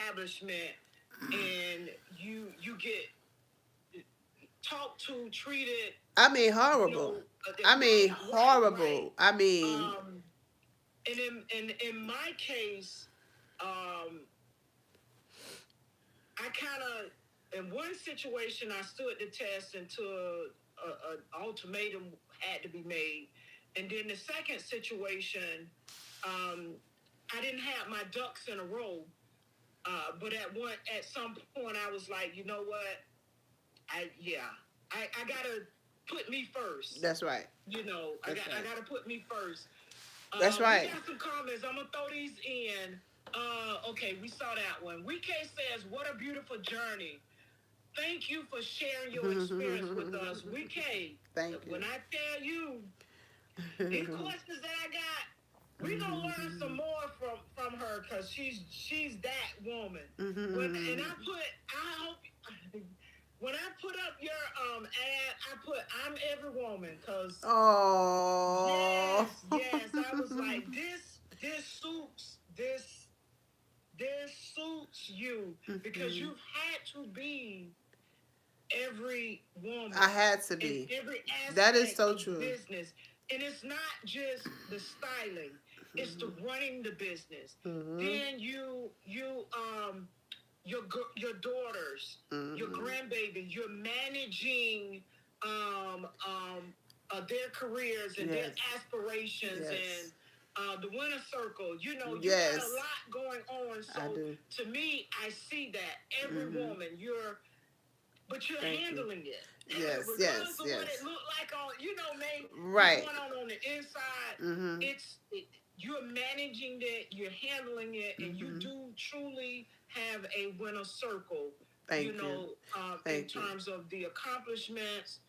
establishment and you get talked to, treated, I mean, you horrible. know, I mean, right. horrible. I mean, Um, and in my case, um, I kind of in one situation I stood the test until an ultimatum had to be made, and then the second situation, um, I didn't have my ducks in a row. But at some point, I was like, you know what? I gotta put me first. that's right. You know, That's I right. gotta put me first. That's We right. got some comments. I'm gonna throw these in. Okay, we saw that one. We says, "What a beautiful journey. Thank you for sharing your experience with us." Thank you. When I tell you these questions that I got, we gonna learn some more from her because she's that woman. I hope when I put up your ad, I put I'm every woman because Oh. yes, I was like this suits you because you've had to be every woman I had to in be. every That is aspect so of true. business. And it's not just the styling, it's the running the business. Mm-hmm. Then your daughters, your Mm-hmm. grandbabies, you're managing um, um, their careers and their Yes. aspirations and Yes. the winner circle. You know, you got a Yes. lot going on. I So do. to me, I see that every Mm-hmm. woman, but you're Thank you. handling it. Yes. Regardless Yes. of what it Yes. looked like on, may be Right. going on the inside. Mm-hmm. You're managing it, you're handling it, and you Mm-hmm. do truly have a winner circle. Thank you. In Thank you. terms of the accomplishments,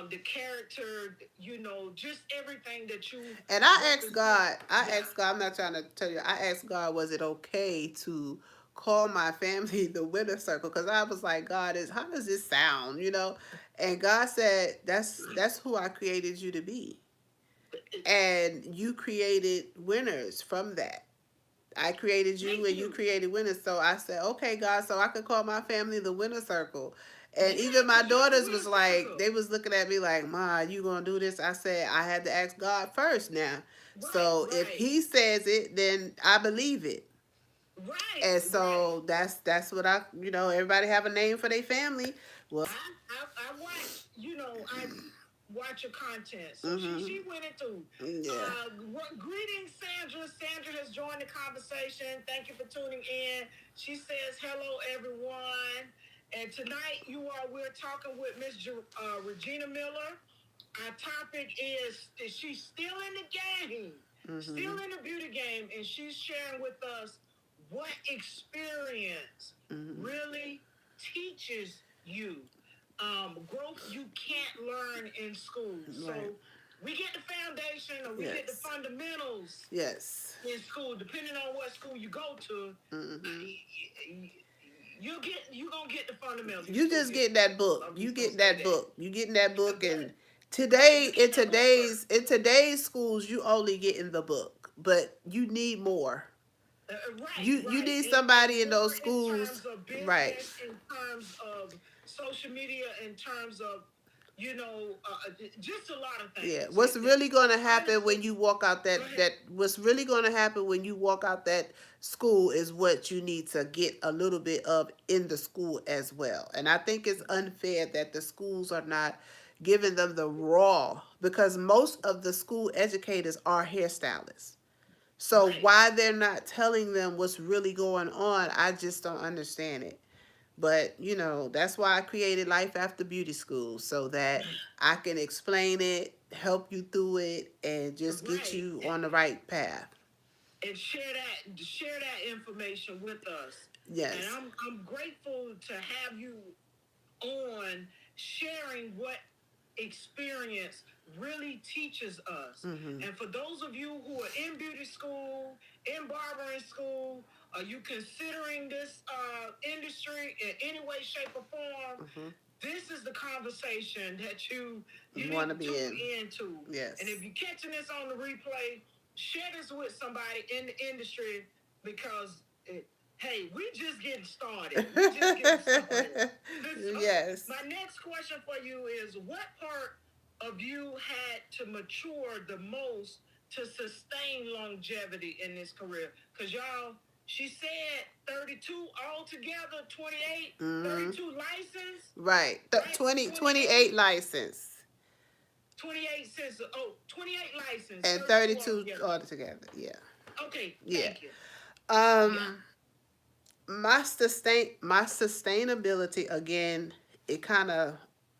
the character, just everything that you And I asked represent. God, Yeah, I'm not trying to tell you, I asked God, was it okay to call my family the winner circle? Because I was like, God, how does this sound, you know? And God said, that's who I created you to be. And you created winners from that. I created you thank and you you. created winners. So I said, okay, God, so I could call my family the winner circle. And Yeah, even my because you're the daughters winner was like, circle. they was looking at me like, Ma, you gonna do this? I said, I had to ask God first now. Right, So if right, he says it, then I believe it. right, And right. so that's what everybody have a name for their family. Well, I watch your content. So mm-hmm. she went into Yeah. greetings, Sandra. Sandra has joined the conversation. Thank you for tuning in. She says hello, everyone. And tonight we're talking with Regina Miller. Our topic is she's still in the game, Mm-hmm. still in the beauty game, and she's sharing with us what experience Mm-hmm. really teaches you growth you can't learn in school. So Right. we get the foundation or we get the Yes. fundamentals Yes. in school, depending on what school you go to. Mm-hmm. You gonna get the fundamentals. You just get that book. I'm You just gonna get say that that. book. You getting that book, But and you get that book first. in today's schools, you only getting the book, but you need more. You Right. need And somebody in those more in schools, terms of right? business, in terms of social media, in terms of, just a lot of Yeah. things. What's really going to happen when Honestly, you walk out go ahead. what's really going to happen when you walk out that school is what you need to get a little bit of in the school as well. And I think it's unfair that the schools are not giving them the raw, because most of the school educators are hairstylists. So Right. why they're not telling them what's really going on, I just don't understand it. But, that's why I created Life After Beauty School, so that I can explain it, help you through it, and just get Right. you on the right path. And share that information with us. And Yes. I'm grateful to have you on sharing what experience really teaches us. Mm-hmm. And for those of you who are in beauty school, in barbering school, are you considering this industry in any way, shape, or form? Mm-hmm. This is the conversation that you Want need to to be tune in. into. And Yes. if you're catching this on the replay, share this with somebody in the industry because Hey, we just getting started. We just getting started. So, Yes. my next question for you is what part of you had to mature the most to sustain longevity in this career? Because y'all, she said 32 altogether, 28, Mm-hmm. 32 license, Right. right? 28 28, license 28 since, oh, 28 license, and 32 32 altogether. altogether. Yeah. Okay, Yeah. thank you. Yeah. Um my sustainability again, it kind of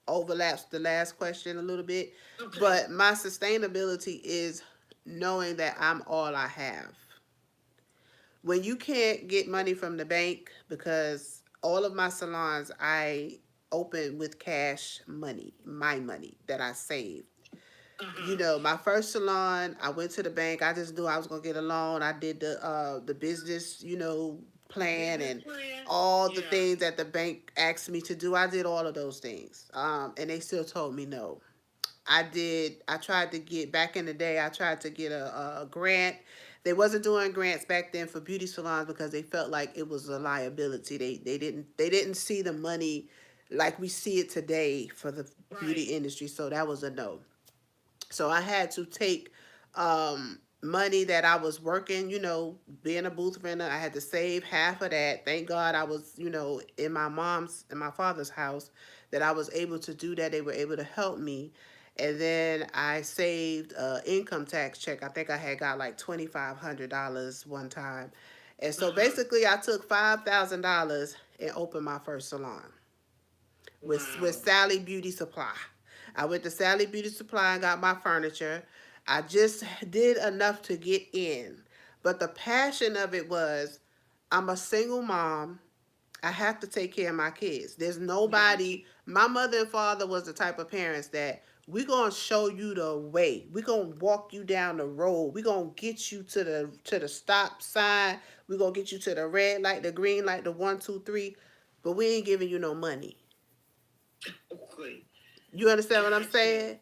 overlaps the last question a little bit, Okay. but my sustainability is knowing that I'm all I have. When you can't get money from the bank, because all of my salons I open with cash money, my money that I saved. You Uh-huh. know, my first salon, I went to the bank. I just knew I was gonna get a loan. I did the business, plan Business and plan. all the Yeah. things that the bank asked me to do. I did all of those things. And they still told me no. I tried to get back in the day. I tried to get a grant. They wasn't doing grants back then for beauty salons because they felt like it was a liability. They didn't see the money like we see it today for the beauty Right. industry. So that was a no. So I had to take money that I was working, being a booth renter. I had to save half of that. Thank God I was, in my mom's and my father's house that I was able to do that. They were able to help me. And then I saved income tax check. I think I had got like $2,500 one time. And so Uh-huh. basically I took $5,000 and opened my first salon with Wow. Sally Beauty Supply. I went to Sally Beauty Supply and got my furniture. I just did enough to get in. But the passion of it was I'm a single mom. I have to take care of my kids. There's Gotcha. nobody. My mother and father was the type of parents that we're gonna show you the way. We're gonna walk you down the road. We're gonna get you to the stop sign. We're gonna get you to the red light, the green light, the 1, 2, 3. But we ain't giving you no money. Okay. You understand what I'm Gotcha. saying?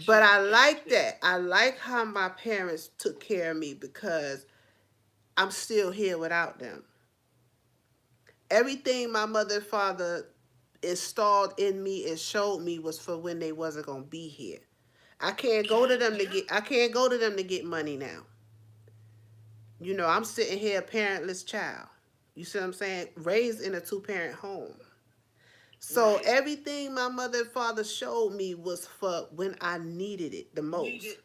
But Gotcha. I like Gotcha. that. I like how my parents took care of me because I'm still here without them. Everything my mother and father installed in me and showed me was for when they wasn't gonna be here. Yeah. I can't go to them to get money now. I'm sitting here a parentless child. You see what I'm saying? Raised in a two-parent home. So Right. everything my mother and father showed me was for when I needed it the most. Needed.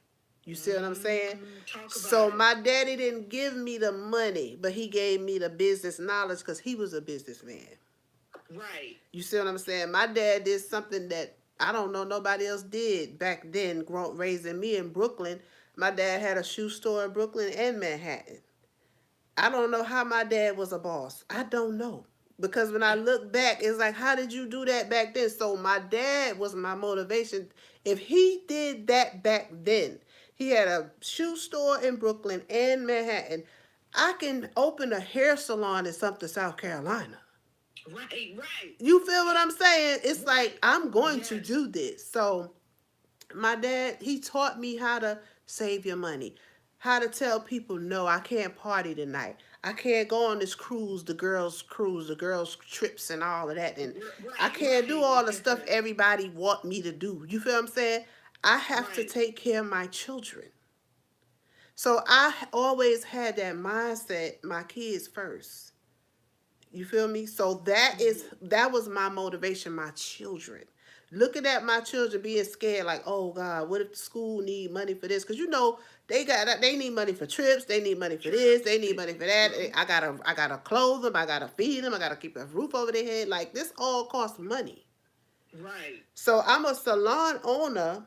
You see what I'm saying? Talk about So it. my daddy didn't give me the money, but he gave me the business knowledge because he was a businessman. Right. You see what I'm saying? My dad did something that I don't know nobody else did back then, raising me in Brooklyn. My dad had a shoe store in Brooklyn and Manhattan. I don't know how my dad was a boss. I don't know. Because when I look back, it's like, how did you do that back then? So my dad was my motivation. If he did that back then, he had a shoe store in Brooklyn and Manhattan. I can open a hair salon in something, South Carolina. Right. Right. You feel what I'm saying? It's like, Right. I'm going to Yes. do this. So my dad, he taught me how to save your money, how to tell people, no, I can't party tonight. I can't go on this cruise, the girls trips and all of that. And I Right. can't do all the Right. stuff everybody want me to do. You feel what I'm saying? I have to Right. take care of my children. So I always had that mindset, my kids first. You feel me? So that was my motivation, my children. Looking at my children being scared, like, oh God, what if the school need money for this? Because they need money for trips, they need money for this, they need money for that. I gotta clothe them, I gotta feed them, I gotta keep a roof over their head. Like this all costs money. Right. So I'm a salon owner,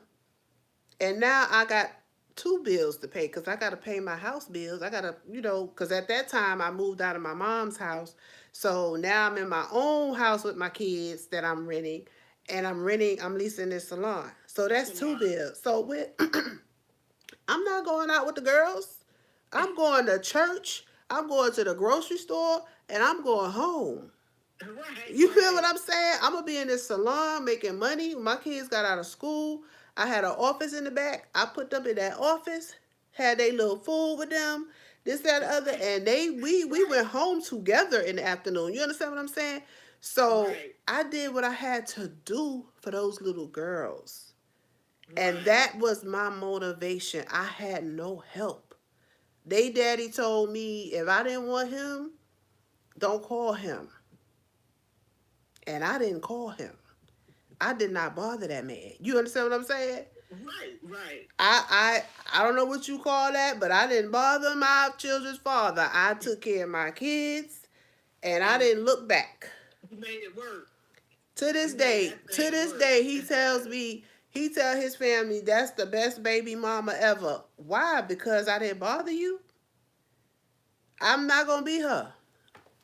and now I got two bills to pay because I got to pay my house bills. I got to, because at that time I moved out of my mom's house. So now I'm in my own house with my kids that I'm renting, and I'm leasing this salon. So that's two Salon. bills. So I'm not going out with the girls. I'm going to church. I'm going to the grocery store, and I'm going home. Right. You feel what Right. I'm saying? I'm gonna be in this salon making money. My kids got out of school. I had an office in the back. I put them in that office, had their little food with them. this, that, and the other. And we went home together in the afternoon. You understand what I'm saying? So Right. I did what I had to do for those little girls. And Right. that was my motivation. I had no help. They daddy told me if I didn't want him, don't call him. And I didn't call him. I did not bother that man. You understand what I'm saying? Right. Right. I don't know what you call that, but I didn't bother my children's father. I took care of my kids and I And didn't look back. you made it work. To this You made day, that to thing this work. day, he tells me, he tell his family that's the best baby mama ever. Why? Because I didn't bother you. I'm not gonna be her.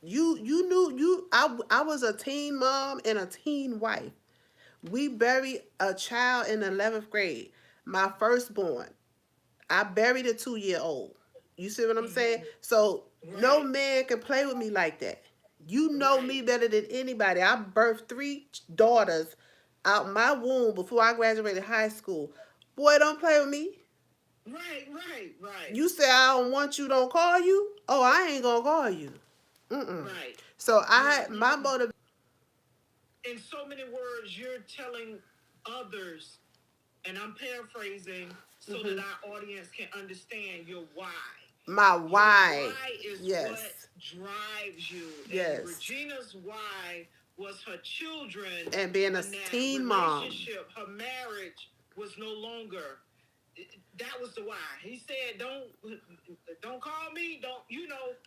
You knew you. I was a teen mom and a teen wife. We buried a child in the 11th grade. My firstborn. I buried a 2-year-old. You see what I'm saying? Mhm. So no Right. man can play with me like that. You know Right. me better than anybody. I birthed 3 daughters out my womb before I graduated high school. Boy, don't play with me. Right. Right. Right. You say I don't want you, don't call you. Oh, I ain't gonna call you. Mm-mm. Right. So Yeah. my motive. In so many words, you're telling others, and I'm paraphrasing so that Mhm. our audience can understand your why. My Your why. why is what Yes. drives you. And Yes. Regina's why was her children, And being a when that teen mom. relationship, her marriage was no longer. That was the why. He said, "Don't call me. Don't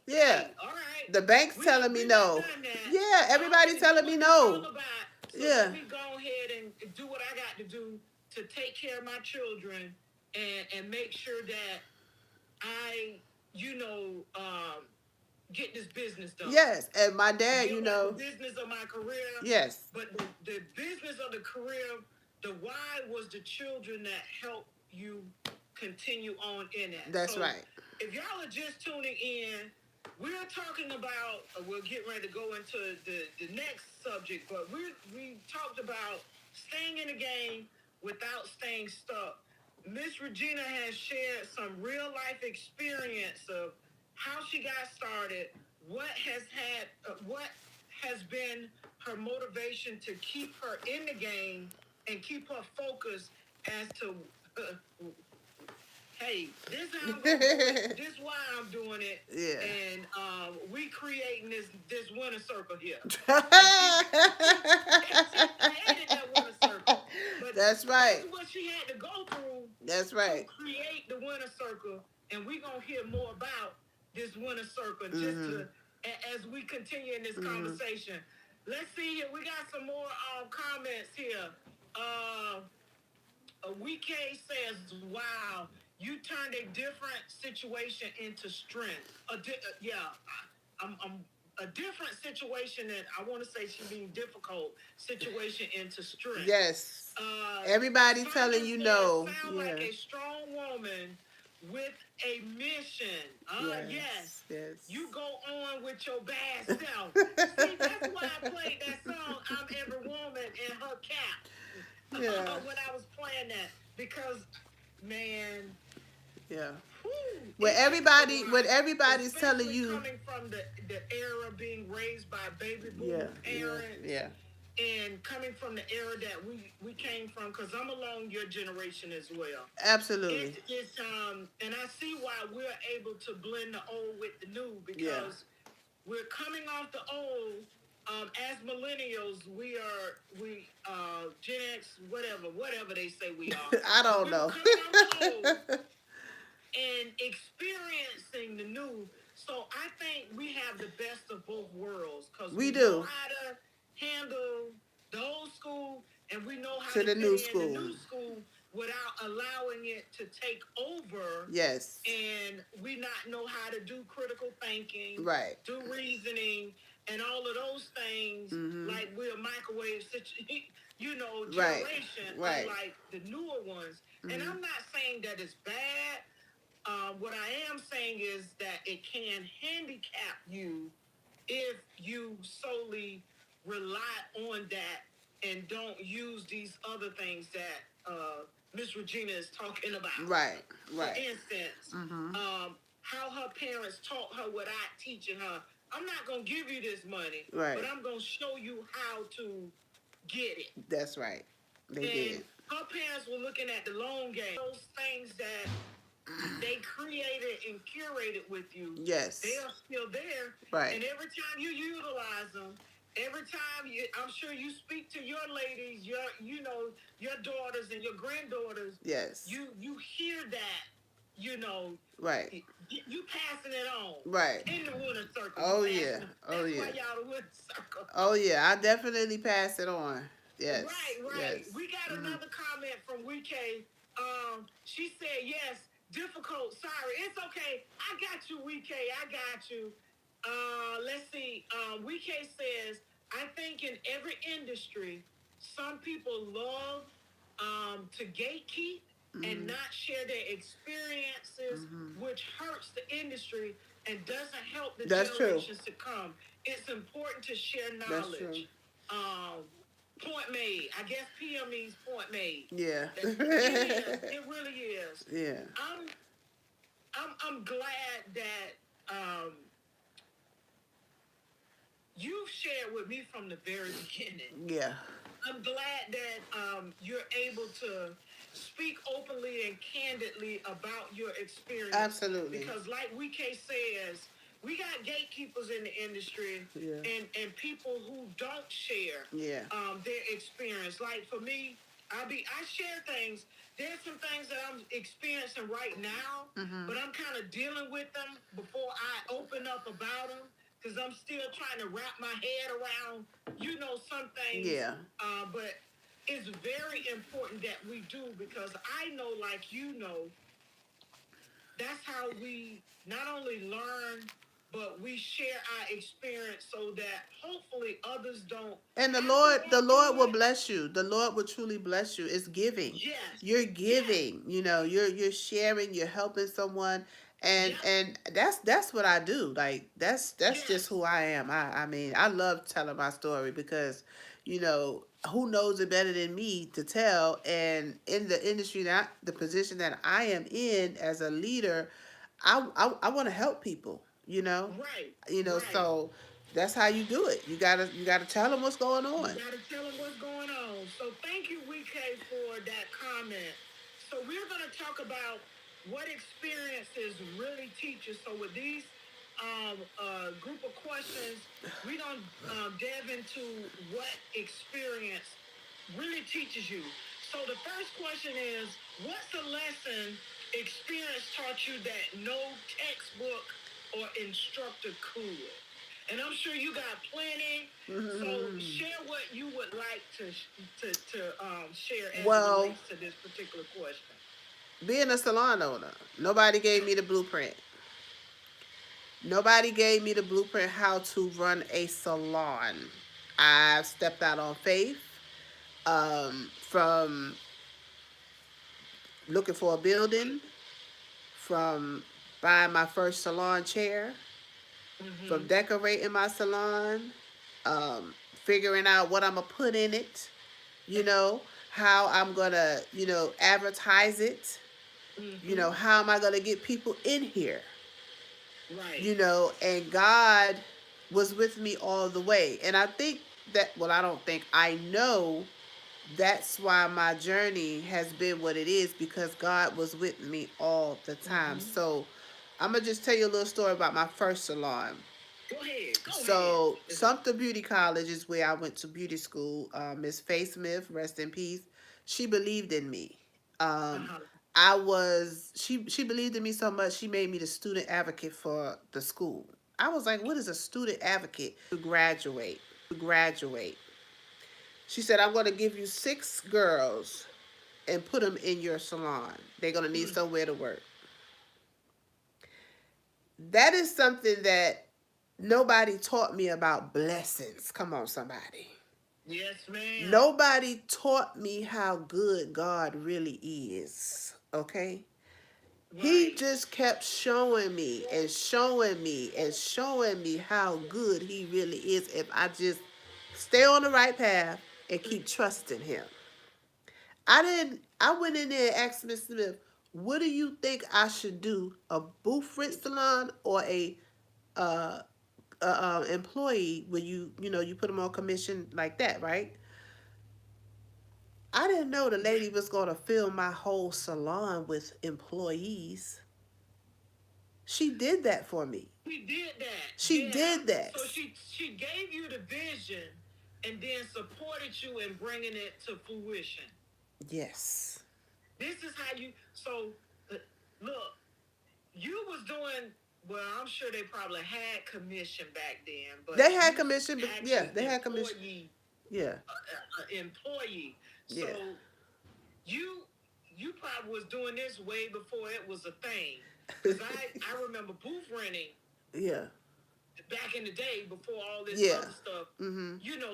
Yeah. Hey, all right. The bank's telling me We done no. done that. Yeah, everybody Okay, know telling me what this all no. about. So Yeah. let me go ahead and do what I got to do to take care of my children and make sure that I, you know, get this business done. Yes. And my dad, Get you about the know. business of my career. Yes. But the business of the career, the why was the children that helped you continue on in it. That's So right. if y'all are just tuning in, we're talking about, we'll get ready to go into the next subject, but we talked about staying in the game without staying stuck. Miss Regina has shared some real life experience of how she got started, what has been her motivation to keep her in the game and keep her focused as to hey, this is how I'm gonna do it. This is why I'm doing it. Yeah. And we creating this winner circle here. She created that winner circle. But That's right. that's what she had to go through That's to right. create the winner circle. And we're gonna hear more about this winner circle just to as we continue in this conversation. Let's see here. We got some more comments here. WK says, "Wow, you turned a different situation into strength." I'm a different situation, and I want to say she mean difficult situation into strength. Yes. Everybody Sandra telling you says, no. Sound Yeah. like a strong woman with a mission. Yes. Yes. You go on with your bad self. See, that's why I played that song, I'm Every Woman in Her Cap. Yeah. When I was playing that. Because, man, Yeah. whew, When it's everybody, just a when lot. everybody's telling Especially you, coming from the era being raised by baby boom yeah, parents, yeah, and coming from the era that we came from, because I'm along your generation as well. absolutely. It's and I see why we're able to blend the old with the new, because we're coming off the old. As millennials, we Gen X, whatever they say we are. I don't We know. were coming off the old and experiencing the new. So I think we have the best of both worlds, because We know do. how to handle the old school, and we know how To to the fit new in school. the new school without allowing it to take over. Yes. And we not know how to do critical thinking, Right. do reasoning, and all of those things. Like we're a microwave generation, Right. unlike the newer ones. And I'm not saying that it's bad. What I am saying is that it can handicap you if you solely rely on that and don't use these other things that Miss Regina is talking about. Right. For instance, how her parents taught her without teaching her. I'm not gonna give you this money, Right. but I'm gonna show you how to get it. That's right. They And did. her parents were looking at the long game. Those things that they created and curated with you, they Yes. are still there. Right. And every time you utilize them, every time I'm sure you speak to your ladies, your daughters and your granddaughters, Yes. you hear that, you know, Right. you passing it on Right. in the winner circle. You Oh passing yeah. it. Oh That's yeah. why y'all the winner circle. Oh yeah. I definitely pass it on. Yes. Right, right. Yes. We got another comment from Wike. She said, yes, difficult. Sorry. It's okay. I got you, Wike. I got you. Let's see. Wike says, I think in every industry, some people love to gatekeep and not share their experiences, which hurts the industry and doesn't help the That's true. generations to come. It's important to share That's true. knowledge. Point made. I guess PM means point made. Yeah. It is. It really is. Yeah. I'm glad that you've shared with me from the very beginning. Yeah. I'm glad that you're able to speak openly and candidly about your experience. Absolutely. Because like Wike says, we got gatekeepers in the industry, Yeah. and people who don't share Yeah. their experience. Like for me, I share things. There's some things that I'm experiencing right now, but I'm kind of dealing with them before I open up about them because I'm still trying to wrap my head around, some things. Yeah. But it's very important that we do because I know, like that's how we not only learn, but we share our experience so that hopefully others don't. And the have to Lord, walk the Lord through will it. bless you. The Lord will truly bless you. It's giving. Yes. You're giving. You know, you're sharing. You're helping someone, and Yep. and that's what I do. Like that's just Yes. who I am. I mean, I love telling my story because, who knows it better than me to tell? And in the industry that the position that I am in as a leader, I want to help people. Right. Right. So that's how you do it. You gotta tell them what's going You on. gotta tell them what's going on. So thank you, Wike, for that comment. So we're gonna talk about what experiences really teach you. So with these group of questions, we don't delve into what experience really teaches you. So the first question is, what's a lesson experience taught you that no textbook or instructor could? And I'm sure you got plenty. So share what you would like to share as it Well, relates to this particular question. being a salon owner, nobody gave me the blueprint. Nobody gave me the blueprint how to run a salon. I stepped out on faith, from looking for a building, from buying my first salon chair, from decorating my salon, figuring out what I'm going to put in it, how I'm going to, advertise it, how am I going to get people in here, Right. and God was with me all the way. And I think that, well, I don't think, I know that's why my journey has been what it is because God was with me all the time. So I'm going to just tell you a little story about my first salon. Go ahead. Go So ahead. Sumter Beauty College is where I went to beauty school. Miss Faye Smith, rest in peace. She believed in me. Um, Uh-huh. she believed in me so much she made me the student advocate for the school. I was like, what is a student advocate to graduate? She said, I'm going to give you 6 girls and put them in your salon. They're going to need somewhere to work. That is something that nobody taught me about blessings. Come on, somebody. Yes, ma'am. Nobody taught me how good God really is. Okay? He Right. just kept showing me and showing me and showing me how good he really is if I just stay on the right path and keep trusting him. I went in there and asked Miss Smith, what do you think I should do? A booth rent salon or a uh, employee where you put them on commission like that, right? I didn't know the lady was gonna fill my whole salon with employees. She did that for me. We did that. She Yeah. did that. So she gave you the vision and then supported you in bringing it to fruition. Yes. This is how you. So look, you was doing. Well, I'm sure they probably had commission back then, but They had commission, but yeah, actually they had commission. Yeah. Employee. So Yeah. you probably was doing this way before it was a thing. Because I remember booth renting Yeah. back in the day before all this Yeah. other stuff,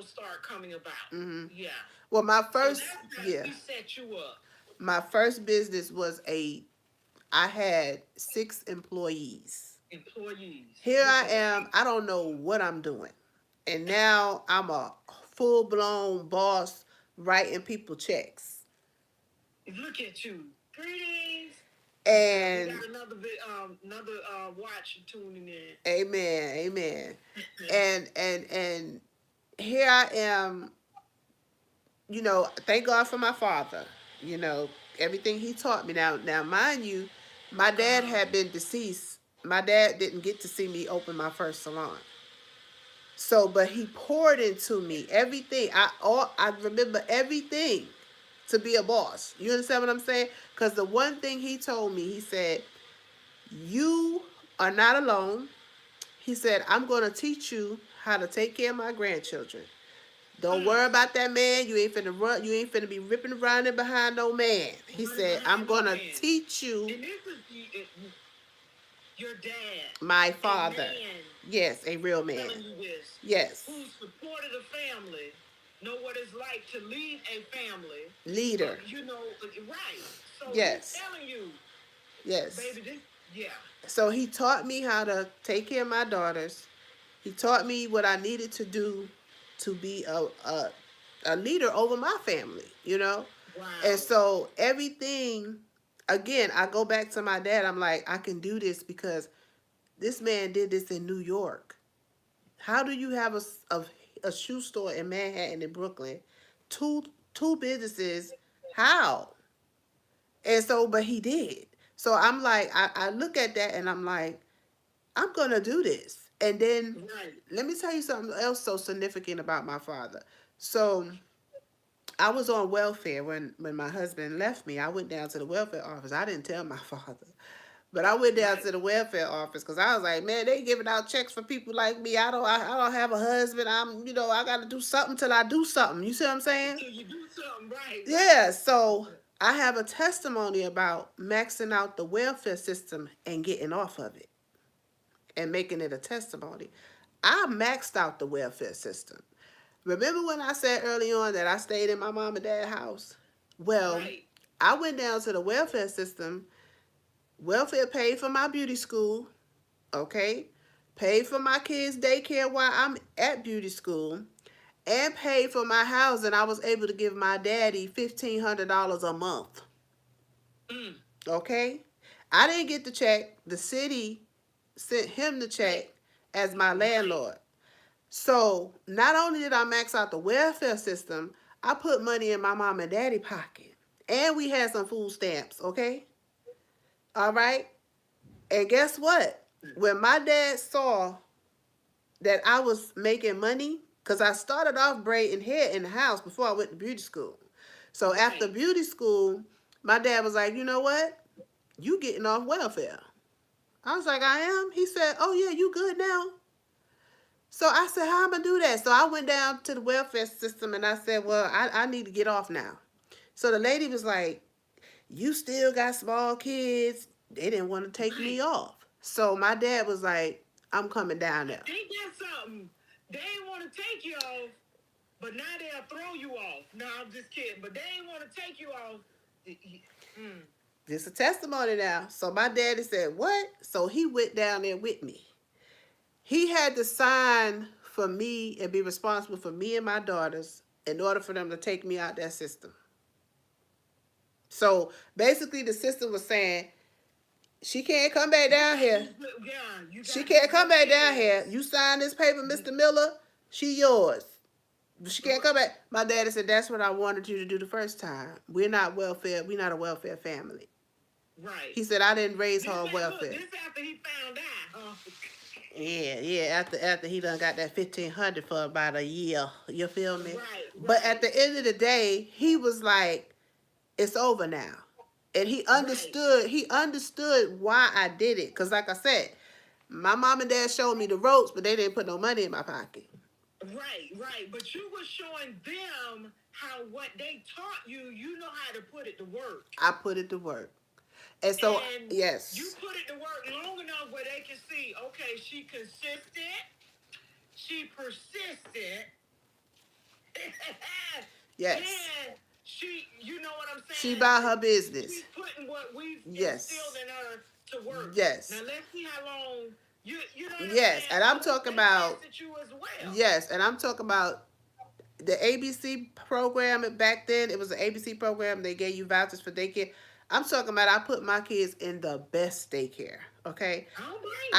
start coming about. Yeah. Well, my first, So that's yeah, how we set you up. my first business was I had 6 employees. Employees. Here I am. I don't know what I'm doing. And now I'm a full blown boss writing people checks. Look at you. Greetings. And we got another watch tuning in. amen, amen. and here I am, thank God for my father. Everything he taught me. Now mind you, my dad had been deceased. My dad didn't get to see me open my first salon. So, but he poured into me everything. I remember everything to be a boss. You understand what I'm saying? Because the one thing he told me, he said, "You are not alone." He said, "I'm going to teach you how to take care of my grandchildren. Don't worry about that man. You ain't finna run. You ain't finna be ripping around in behind no man." He said, "I'm going to teach you." And this is your dad. My father. A man, yes, a real man. Telling you this. Yes. Who supported a family, know what it's like to lead a family. Leader. Right. So yes. He's telling you. Yes. Baby, yeah. So he taught me how to take care of my daughters. He taught me what I needed to do to be a leader over my family, Wow. And so everything, again, I go back to my dad. I'm like, I can do this because this man did this in New York. How do you have a shoe store in Manhattan and Brooklyn? Two businesses. How? And so, but he did. So I'm like, I look at that and I'm like, I'm going to do this. And then let me tell you something else so significant about my father. So I was on welfare when my husband left me. I went down to the welfare office. I didn't tell my father. But I went down to the welfare office because I was like, man, they giving out checks for people like me. I don't have a husband. I got to do something till I do something. You see what I'm saying? Till you do something, right? Yeah. So I have a testimony about maxing out the welfare system and getting off of it and making it a testimony. I maxed out the welfare system. Remember when I said early on that I stayed in my mom and dad's house? Well, I went down to the welfare system. Welfare paid for my beauty school, okay? Paid for my kids' daycare while I'm at beauty school, and paid for my house, and I was able to give my daddy $1,500 a month. Okay? I didn't get the check. The city sent him the check as my landlord. So not only did I max out the welfare system, I put money in my mom and daddy pocket. And we had some food stamps, okay? All right? And guess what? When my dad saw that I was making money, because I started off braiding hair in the house before I went to beauty school. So after beauty school, my dad was like, you know what? You getting off welfare. I was like, I am? He said, oh yeah, you good now? So I said, how am I going to do that? So I went down to the welfare system and I said, well, I need to get off now. So the lady was like, you still got small kids. They didn't want to take me off. So my dad was like, I'm coming down there. Ain't that something? They ain't want to take you off, but now they'll throw you off. No, I'm just kidding. But they ain't want to take you off. This is a testimony now. So my daddy said, what? So he went down there with me. He had to sign for me and be responsible for me and my daughters in order for them to take me out that system. So basically, the system was saying she can't come back down here. Yeah, you She got can't come back down here. kids. You sign this paper, Mr. Miller. She yours. She can't come back. My daddy said that's what I wanted you to do the first time. We're not welfare. We're not a welfare family. Right. He said I didn't raise her This on look, welfare. this after he found out. Yeah, yeah. After he done got that 1,500 for about a year, you feel me? Right, But at right, the end of the day, he was like, "It's over now," and he right, understood. He understood why I did it. Cause like I said, my mom and dad showed me the ropes, but they didn't put no money in my pocket. right. But you were showing them how what they taught you, you know how to put it to work. I put it to work, and so And you yes, put it to work long enough where they can see, okay, she consistent, she persistent, yes, and she, you know what I'm she saying? about her business. She's putting what we've instilled Yes, in her to work. Now yes, let's see how long you know what I'm yes, saying? and I'm So talking they about tested you as well. yes, and I'm talking about the ABC program. Back then it was an ABC program. They gave you vouchers for daycare. I'm talking about I put my kids in the best daycare. Okay, I don't blame you.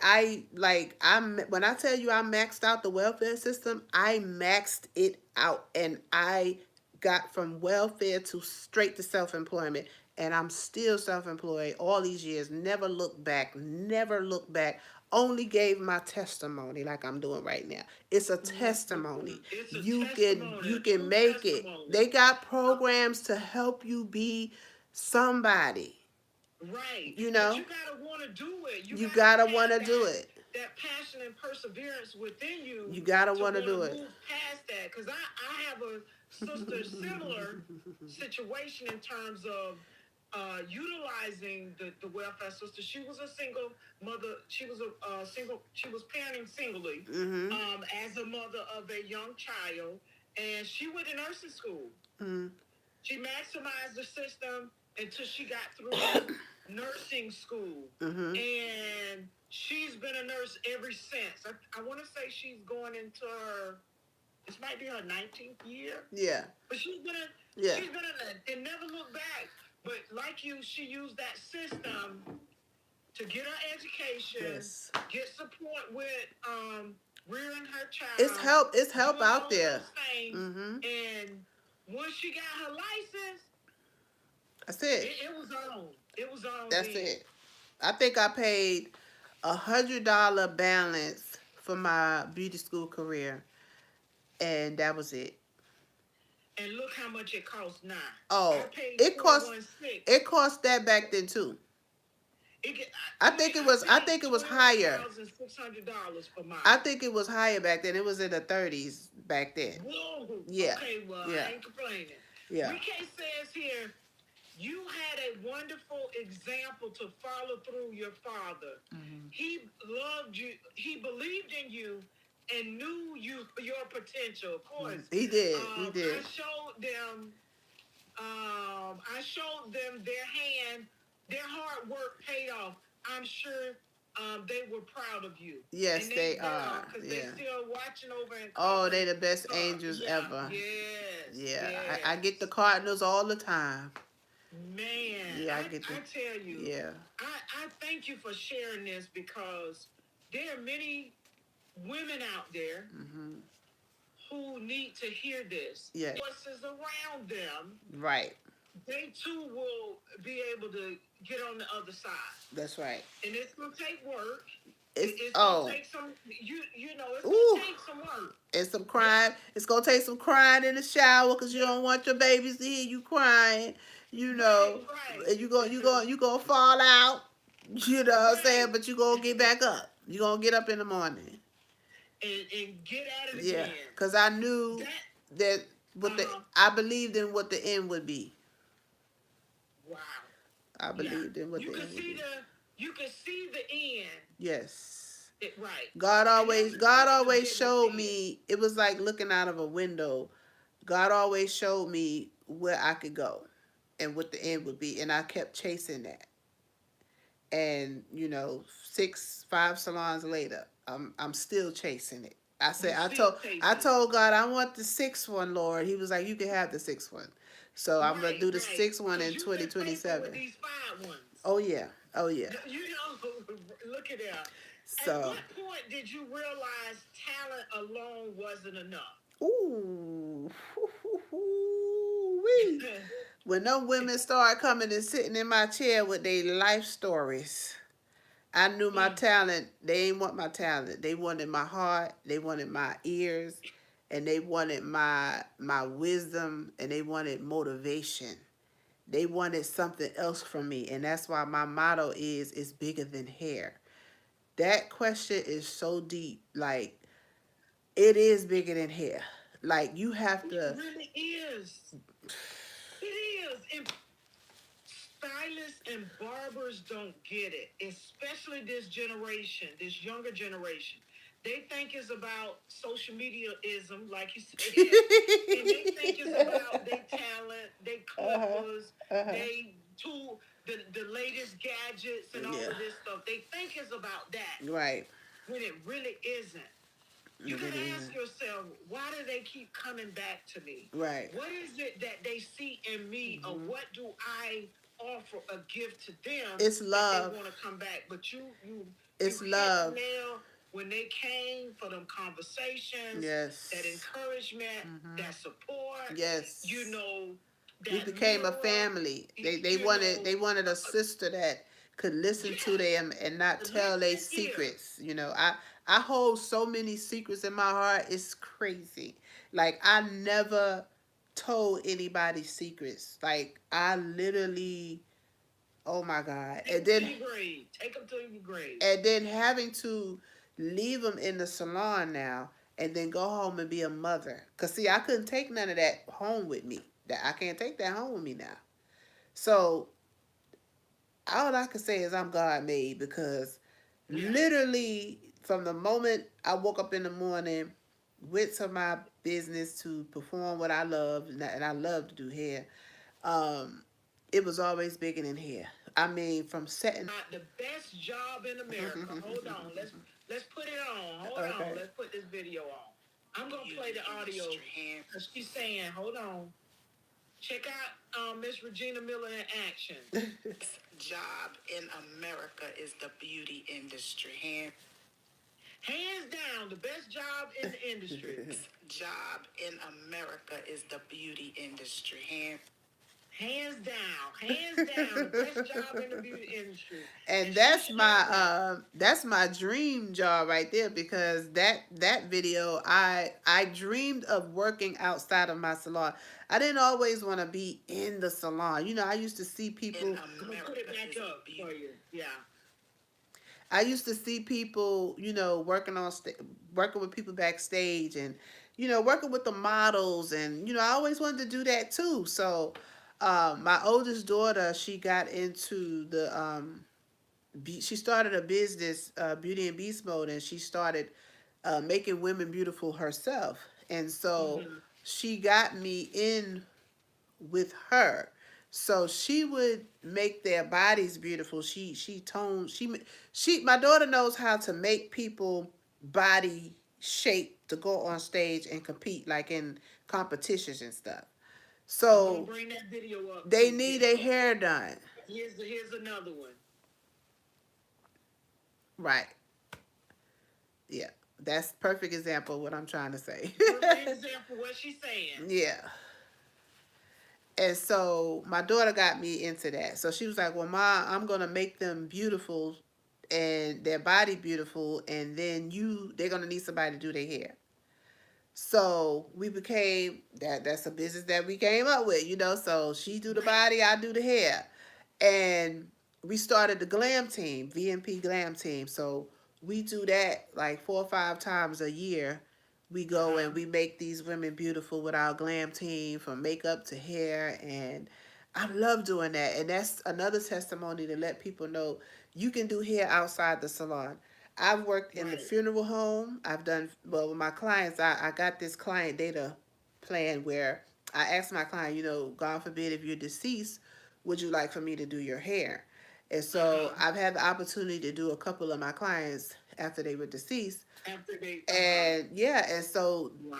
I like I'm when I tell you I maxed out the welfare system, I maxed it out, and I got from welfare to straight to self-employment, and I'm still self-employed all these years. Never looked back. Never looked back. Only gave my testimony like I'm doing right now. It's a testimony. It's a testimony, You a can true make it. testimony. They got programs to help you be somebody. Right. You But know, you gotta wanna do it. You you gotta gotta want have to do it. that passion and perseverance within you You gotta to want to want to do it. move past that. Because I have a sister similar situation in terms of utilizing the welfare system. She was a single mother. She was a single. She was parenting singly Mm-hmm. as a mother of a young child, and she went to nursing school. Mm-hmm. She maximized the system until she got through nursing school. Mm-hmm. And she's been a nurse ever since. I want to say she's going into her, this might be her 19th year. Yeah. But she's been Yeah. and never looked back. But like you, she used that system to get her education, Yes. get support with rearing her child. It's help doing out all there. those things. Mm-hmm. And once she got her license, That's it. it was on. It was on. That's then. it. I think I paid $100 balance for my beauty school career, and that was it. And look how much it costs now. Oh, I paid it cost 416. it cost that back then too. I think it was higher. $12,600 for mine. I think it was higher back then. It was in the 30s back then. Whoa. Yeah. Okay, well, Yeah. I ain't complaining. Yeah. Rike says here, you had a wonderful example to follow through your father. Mm-hmm. He loved you. He believed in you and knew your potential. Of course, He did. He did. I showed them their hand. Their hard work paid off. I'm sure they were proud of you. Yes, and they are. Because Yeah. they're still watching over and Oh, they the best angels yeah, ever. Yes. Yeah. Yes. I get the Cardinals all the time. Man, Yeah, I tell you. Yeah. I thank you for sharing this because there are many women out there Mm-hmm. who need to hear this. Yes. Voices around them, Right. they too will be able to get on the other side. That's right. And it's gonna take work. It's gonna take some you know, it's gonna take some work. And some crying. Yeah. It's gonna take some crying in the shower because you don't want your babies to hear you crying. You know, right. And you gonna fall out. You know what I'm saying? But you gonna get back up. You gonna get up in the morning and get at it yeah, again. Because I knew that I believed in what the end would be. Wow. I believed in what the end would be. You can see the end. Yes. Right. God always showed me. It was like looking out of a window. God always showed me where I could go and what the end would be, and I kept chasing that. And 5 salons later, I'm still chasing it. I told God I want the 6th one, Lord. He was like, you can have the 6th one. So I'm gonna Right, do the right. sixth one Because in you've been faithful 2027. with these five ones. Oh yeah, oh yeah. You know, look at that. At So, what point did you realize talent alone wasn't enough? ooh, wee. When them women start coming and sitting in my chair with their life stories, I knew my Mm. talent. They ain't want my talent. They wanted my heart. They wanted my ears, and they wanted my wisdom, and they wanted motivation. They wanted something else from me, and that's why my motto is "It's bigger than hair." That question is so deep. Like it is bigger than hair. Like you have It to. really is. It is. And stylists and barbers don't get it, especially this generation, this younger generation. They think it's about social mediaism, like you said, and they think it's about their talent, their Uh-huh. clippers, Uh-huh. they tool, the latest gadgets and all Yeah. of this stuff. They think it's about that Right. when it really isn't. You It got to is. ask yourself, why do they keep coming back to me? Right. What is it that they see in me, or what do I offer a gift to them It's that they love. want to come back? But you It's hit the love. nail when they came for them conversations, that Yes. encouragement, that support, you Yes. know, We that became a mirror, family. They they you wanted they know, wanted a sister that could listen to yes, them and not the tell their listening ear. secrets. I hold so many secrets in my heart. It's crazy. Like I never told anybody secrets. Like I literally, oh my God. Take them to your grave. Take them to your grave. And then having to leave them in the salon now and then go home and be a mother. Cause see, I couldn't take none of that home with me. That I can't take that home with me now. So all I can say is I'm God made because Yeah. literally from the moment I woke up in the morning, went to my business to perform what I love, and I love to do hair. Um, it was always bigger than hair. I mean, from setting. The best job in America. Hold on. Let's put it on. Hold on. Okay. Let's put this video on. I'm gonna play the audio because she's saying, hold on. Check out Miss Regina Miller in action. Job in America is the beauty industry. Hands down, the best job in the industry. Job in America is the beauty industry. Hands down, the best job in the beauty industry. And She that's shared that. that's my dream job right there because that video I dreamed of working outside of my salon. I didn't always want to be in the salon. I used to see people. I'm gonna put it back up for you. Yeah. I used to see people, working with people backstage, and working with the models, and I always wanted to do that too. So, my oldest daughter, she got into she started a business, Beauty and Beast Mode, and she started making women beautiful herself. And so Mm-hmm. she got me in with her. So she would make their bodies beautiful. She toned she my daughter knows how to make people body shape to go on stage and compete like in competitions and stuff. I'm gonna So bring that video up they too. need their hair done. Here's another one. Right. Yeah. That's perfect example of what I'm trying to say. Perfect example what she's saying. Yeah. And so my daughter got me into that. So she was like, "Well, Ma, I'm gonna make them beautiful and their body beautiful, and then they're gonna need somebody to do their hair." So we became that's a business that we came up with. So she do the Right. body, I do the hair. And we started the glam team, VMP glam team. So we do that like 4 or 5 times a year. We go Uh-huh. and we make these women beautiful with our glam team from makeup to hair. And I love doing that. And that's another testimony to let people know you can do hair outside the salon. I've worked in the Right. funeral home. I've done, well, with my clients, I got this client data plan where I asked my client, God forbid if you're deceased, would you like for me to do your hair? And so Uh-huh. I've had the opportunity to do a couple of my clients after they were deceased. After they And yeah, and so wow.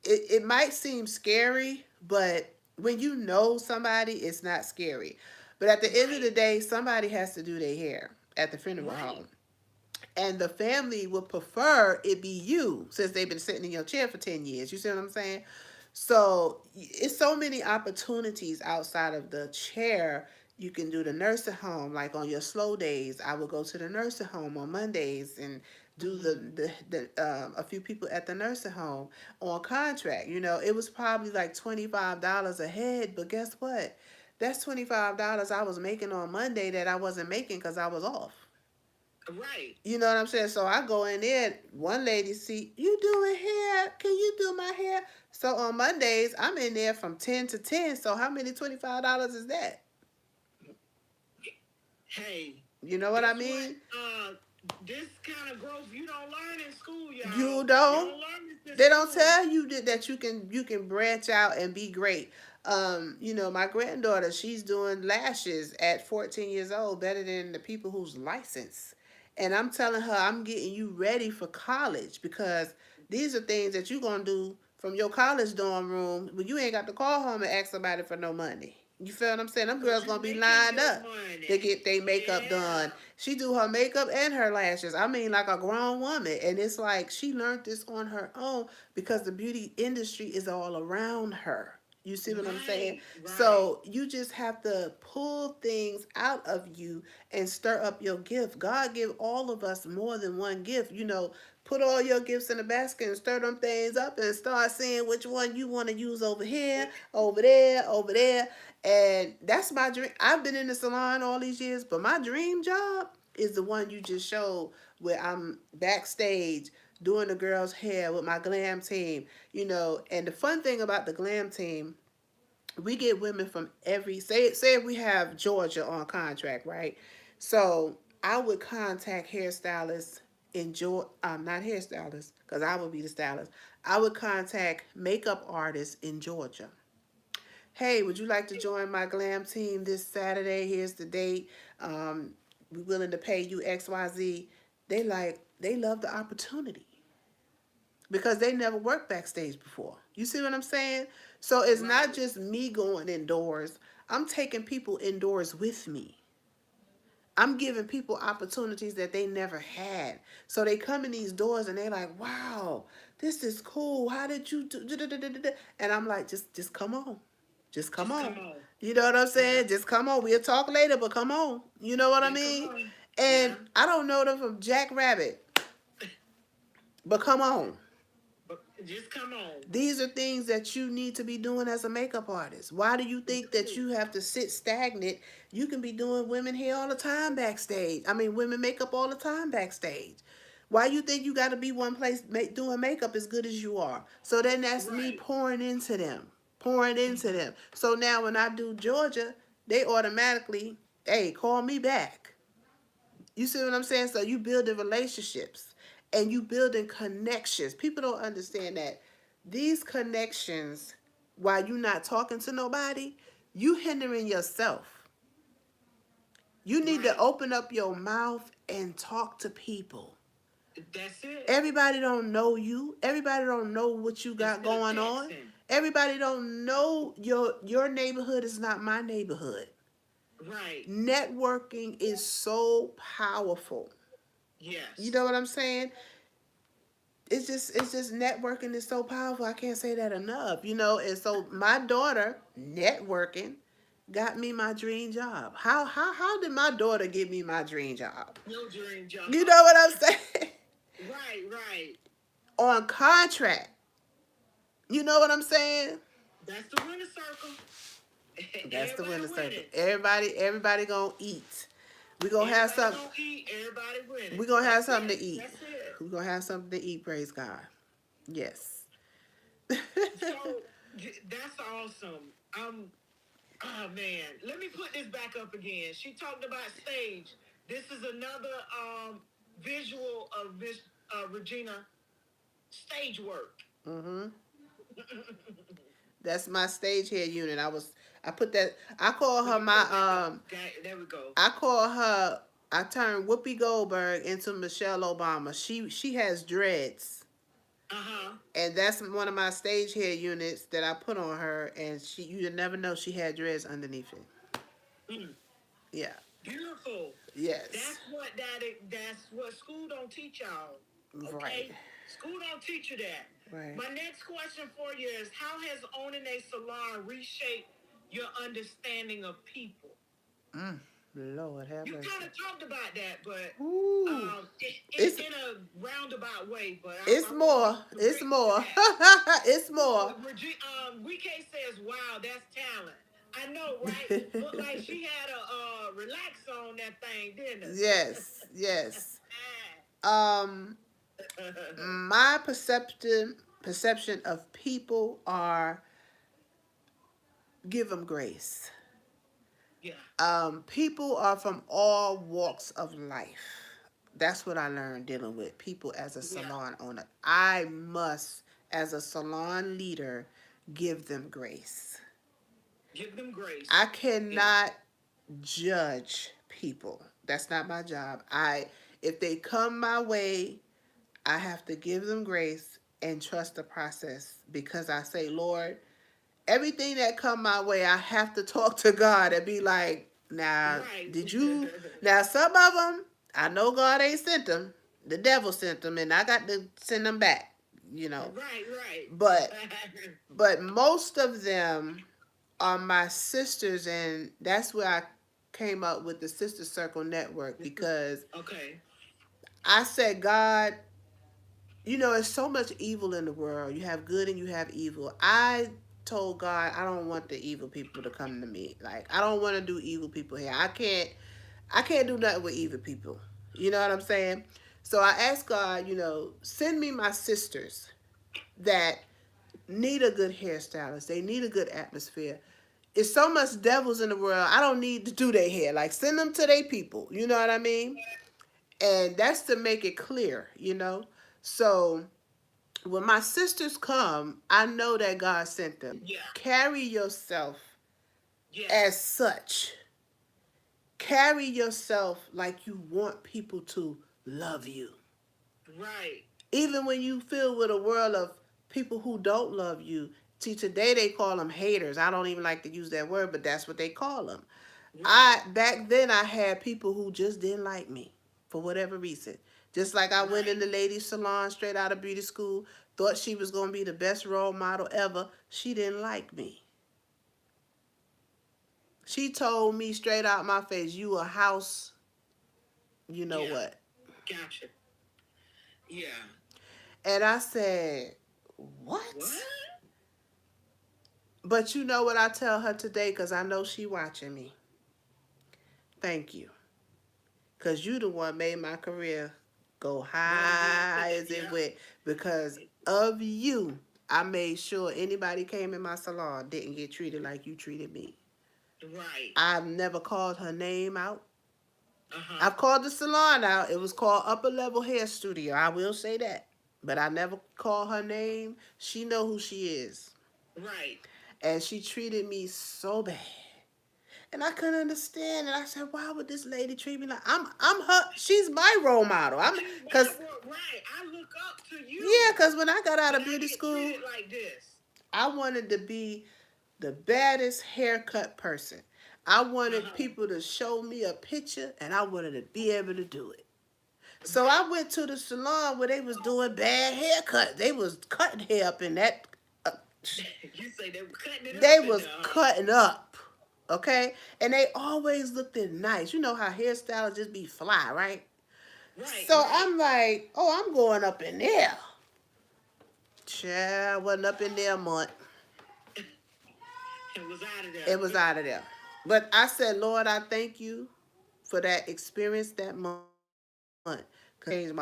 it might seem scary, but when you know somebody, it's not scary. But at the end of Right. the day, somebody has to do their hair at the funeral Right. home. And the family would prefer it be you since they've been sitting in your chair for 10 years. You see what I'm saying? So it's so many opportunities outside of the chair. You can do the nursing home, like on your slow days. I would go to the nursing home on Mondays and do Mm-hmm. a few people at the nursing home on contract. You know, it was probably like $25 a head, but guess what? That's $25 I was making on Monday that I wasn't making because I was off. Right. You know what I'm saying? So I go in there, one lady see, you doing hair? Can you do my hair? So on Mondays, I'm in there from 10 to 10. So how many $25 is that? Hey, You know what I guess what? mean? This kind of growth you don't learn in school, You y'all. You don't. don't learn this in They don't school. tell you that you can branch out and be great. You know, my granddaughter, she's doing lashes at 14 years old, better than the people who's licensed. And I'm telling her, I'm getting you ready for college because these are things that you're gonna do from your college dorm room when you ain't got to call home and ask somebody for no money. You feel what I'm saying? Them girls Cause gonna you be making lined your up to money. get their makeup Yeah. done. She do her makeup and her lashes. I mean, like a grown woman. And it's like she learned this on her own because the beauty industry is all around her. You see what I'm saying? Right. Right. So you just have to pull things out of you and stir up your gift. God give all of us more than one gift. You know, put all your gifts in a basket and stir them things up and start seeing which one you want to use over here, over there, over there. And that's my dream. I've been in the salon all these years, but my dream job is the one you just showed where I'm backstage doing the girls' hair with my glam team, you know. And the fun thing about the glam team, we get women from every say if we have Georgia on contract, right? So I would contact hairstylists in Georgia, not hairstylists, because I would be the stylist. I would contact makeup artists in Georgia. Hey, would you like to join my glam team this Saturday? Here's the date. We willing to pay you XYZ. They love the opportunity because they never worked backstage before. You see what I'm saying? So it's not Right. just me going indoors. I'm taking people indoors with me. I'm giving people opportunities that they never had. So they come in these doors and they like, wow, this is cool. How did you do? And I'm like, just come on. Just come Just come on. on. You know what I'm Yeah. saying? Just come on. We'll talk later, but come on. You know what I Yeah. Come mean? on. And Yeah. I don't know them from Jack Rabbit, but come on. But just come on. These are things that you need to be doing as a makeup artist. Why do you You think that do. you have to sit stagnant? You can be doing women hair all the time backstage. I mean, women makeup all the time backstage. Why you think you got to be one place doing makeup as good as you are? So then that's me Right. pouring into them, pouring into Mm-hmm. them. So now when I do Georgia, they automatically, hey, call me back. You see what I'm saying? So you building relationships and you building connections. People don't understand that these connections, while you not talking to nobody, you hindering yourself. You need to Right. open up your mouth and talk to people. That's it. Everybody don't know you. Everybody don't know what you got Instead of going on. texting. Everybody don't know your neighborhood is not my neighborhood. Right. Networking is so powerful. You Yes. know what I'm saying? It's just networking is so powerful. I can't say that enough, you know. And so my daughter networking got me my dream job. How did my daughter give me my dream job? Your dream job. You know what I'm saying? Right. Right. On contract. You know what I'm saying? That's the winner circle. That's the Everybody winner circle. winning. Everybody gonna eat. We gonna have Everybody some. gonna eat. Everybody winning. We gonna have That's something it. to eat. That's it. We gonna have something to eat. Praise God. Yes. So that's awesome. Oh man, let me put this back up again. She talked about stage. This is another visual of Regina stage work. Mhm. That's my stage hair unit. I put that. I call Let her me put my it back up. There we go. I call her. I turned Whoopi Goldberg into Michelle Obama. She has dreads. Uh-huh. And that's one of my stage hair units that I put on her, and you'd never know she had dreads underneath it. Mm. Yeah. Beautiful. Yes. That's what school don't teach y'all. Right. Okay? School don't teach you that. Right. My next question for you is, how has owning a salon reshaped your understanding of people? Mm. Lord have You mercy. kind of talked about that, but Ooh. It's in a roundabout way. But it's I want more. to It's bring it to more. that. It's more. Rike says, "Wow, that's talent." I know, right? Looked like she had a relax on that thing, didn't it? Yes. Yes. Um my perception of people are give them grace. Yeah, People are from all walks of life. That's what I learned dealing with people as a yeah. salon owner. I must, as a salon leader, give them grace. Give them grace. I Yeah, cannot judge people. That's not my job. If they come my way, I have to give them grace and trust the process because I say, Lord, everything that come my way, I have to talk to God and be like, now, right. did you? Now, some of them, I know God ain't sent them. The devil sent them, and I got to send them back. You know, Right, right. but most of them are my sisters, and that's where I came up with the Sister Circle Network because Okay. I said, God, there's so much evil in the world. You have good and you have evil. I told God I don't want the evil people to come to me. Like I don't want to do evil people here. I can't do nothing with evil people. You know what I'm saying? So I asked God, send me my sisters that need a good hairstylist. They need a good atmosphere. It's so much devils in the world. I don't need to do their hair. Like send them to their people. You know what I mean? And that's to make it clear. So when my sisters come, I know that God sent them. Yeah. Carry yourself as Yes. such. Carry yourself like you want people to love you. Right. Even when you feel with a world of people who don't love you. See, today they call them haters. I don't even like to use that word, but that's what they call them. Right. Back then I had people who just didn't like me for whatever reason. Just like I went in Right. the ladies' salon straight out of beauty school, thought she was gonna be the best role model ever. She didn't like me. She told me straight out my face, "You a house, you know Yeah. what?" Gotcha. Yeah. And I said, What? "What?" But you know what I tell her today, because I know she watching me. Thank you. Because you the one made my career go What it is high today? as it Yeah. went. Because of you, I made sure anybody came in my salon didn't get treated like you treated me. Right. I've never called her name out. Uh-huh. I've called the salon out. It was called Upper Level Hair Studio. I will say that. But I never call her name. She know who she is. Right. And she treated me so bad. And I couldn't understand. And I said, why would this lady treat me like I'm her? She's my role model. She's Cause right. I look up to yeah, you, cause when I got out but of I beauty get school, treated like this. I wanted to be the baddest haircut person. I wanted Uh-huh. people to show me a picture, and I wanted to be able to do it. So Right. I went to the salon where they was doing bad haircut. They was cutting hair up in that. Uh, You say they were cutting it they up in was there, huh? cutting up, okay? And they always looked nice. You know how hairstylists just be fly, right? Right, So right. I'm like, oh, I'm going up in there. Child, wasn't up in there a month. It was out of It was there. out of there. But I said, Lord, I thank you for that experience that month. Cause it changed my whole life.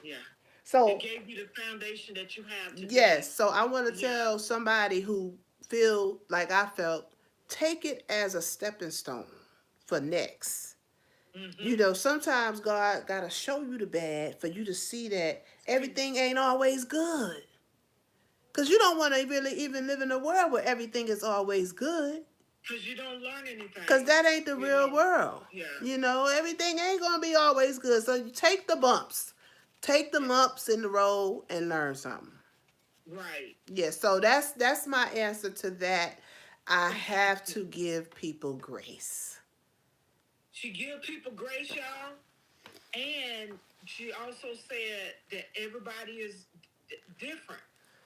Yeah. It So gave you the foundation that you have today. yes, so I want to Yeah. tell somebody who feel like I felt, take it as a stepping stone for next. Mm-hmm. Sometimes God gotta show you the bad for you to see that everything ain't always good. Cause you don't want to really even live in a world where everything is always good. Because you don't learn Cause anything. that ain't the You real know. world. Yeah. Everything ain't gonna be always good. So you take the bumps. take the lumps in the road and learn something. Right. Yeah, so that's my answer to that. I have to give people grace. She give people grace, y'all, and she also said that everybody is different.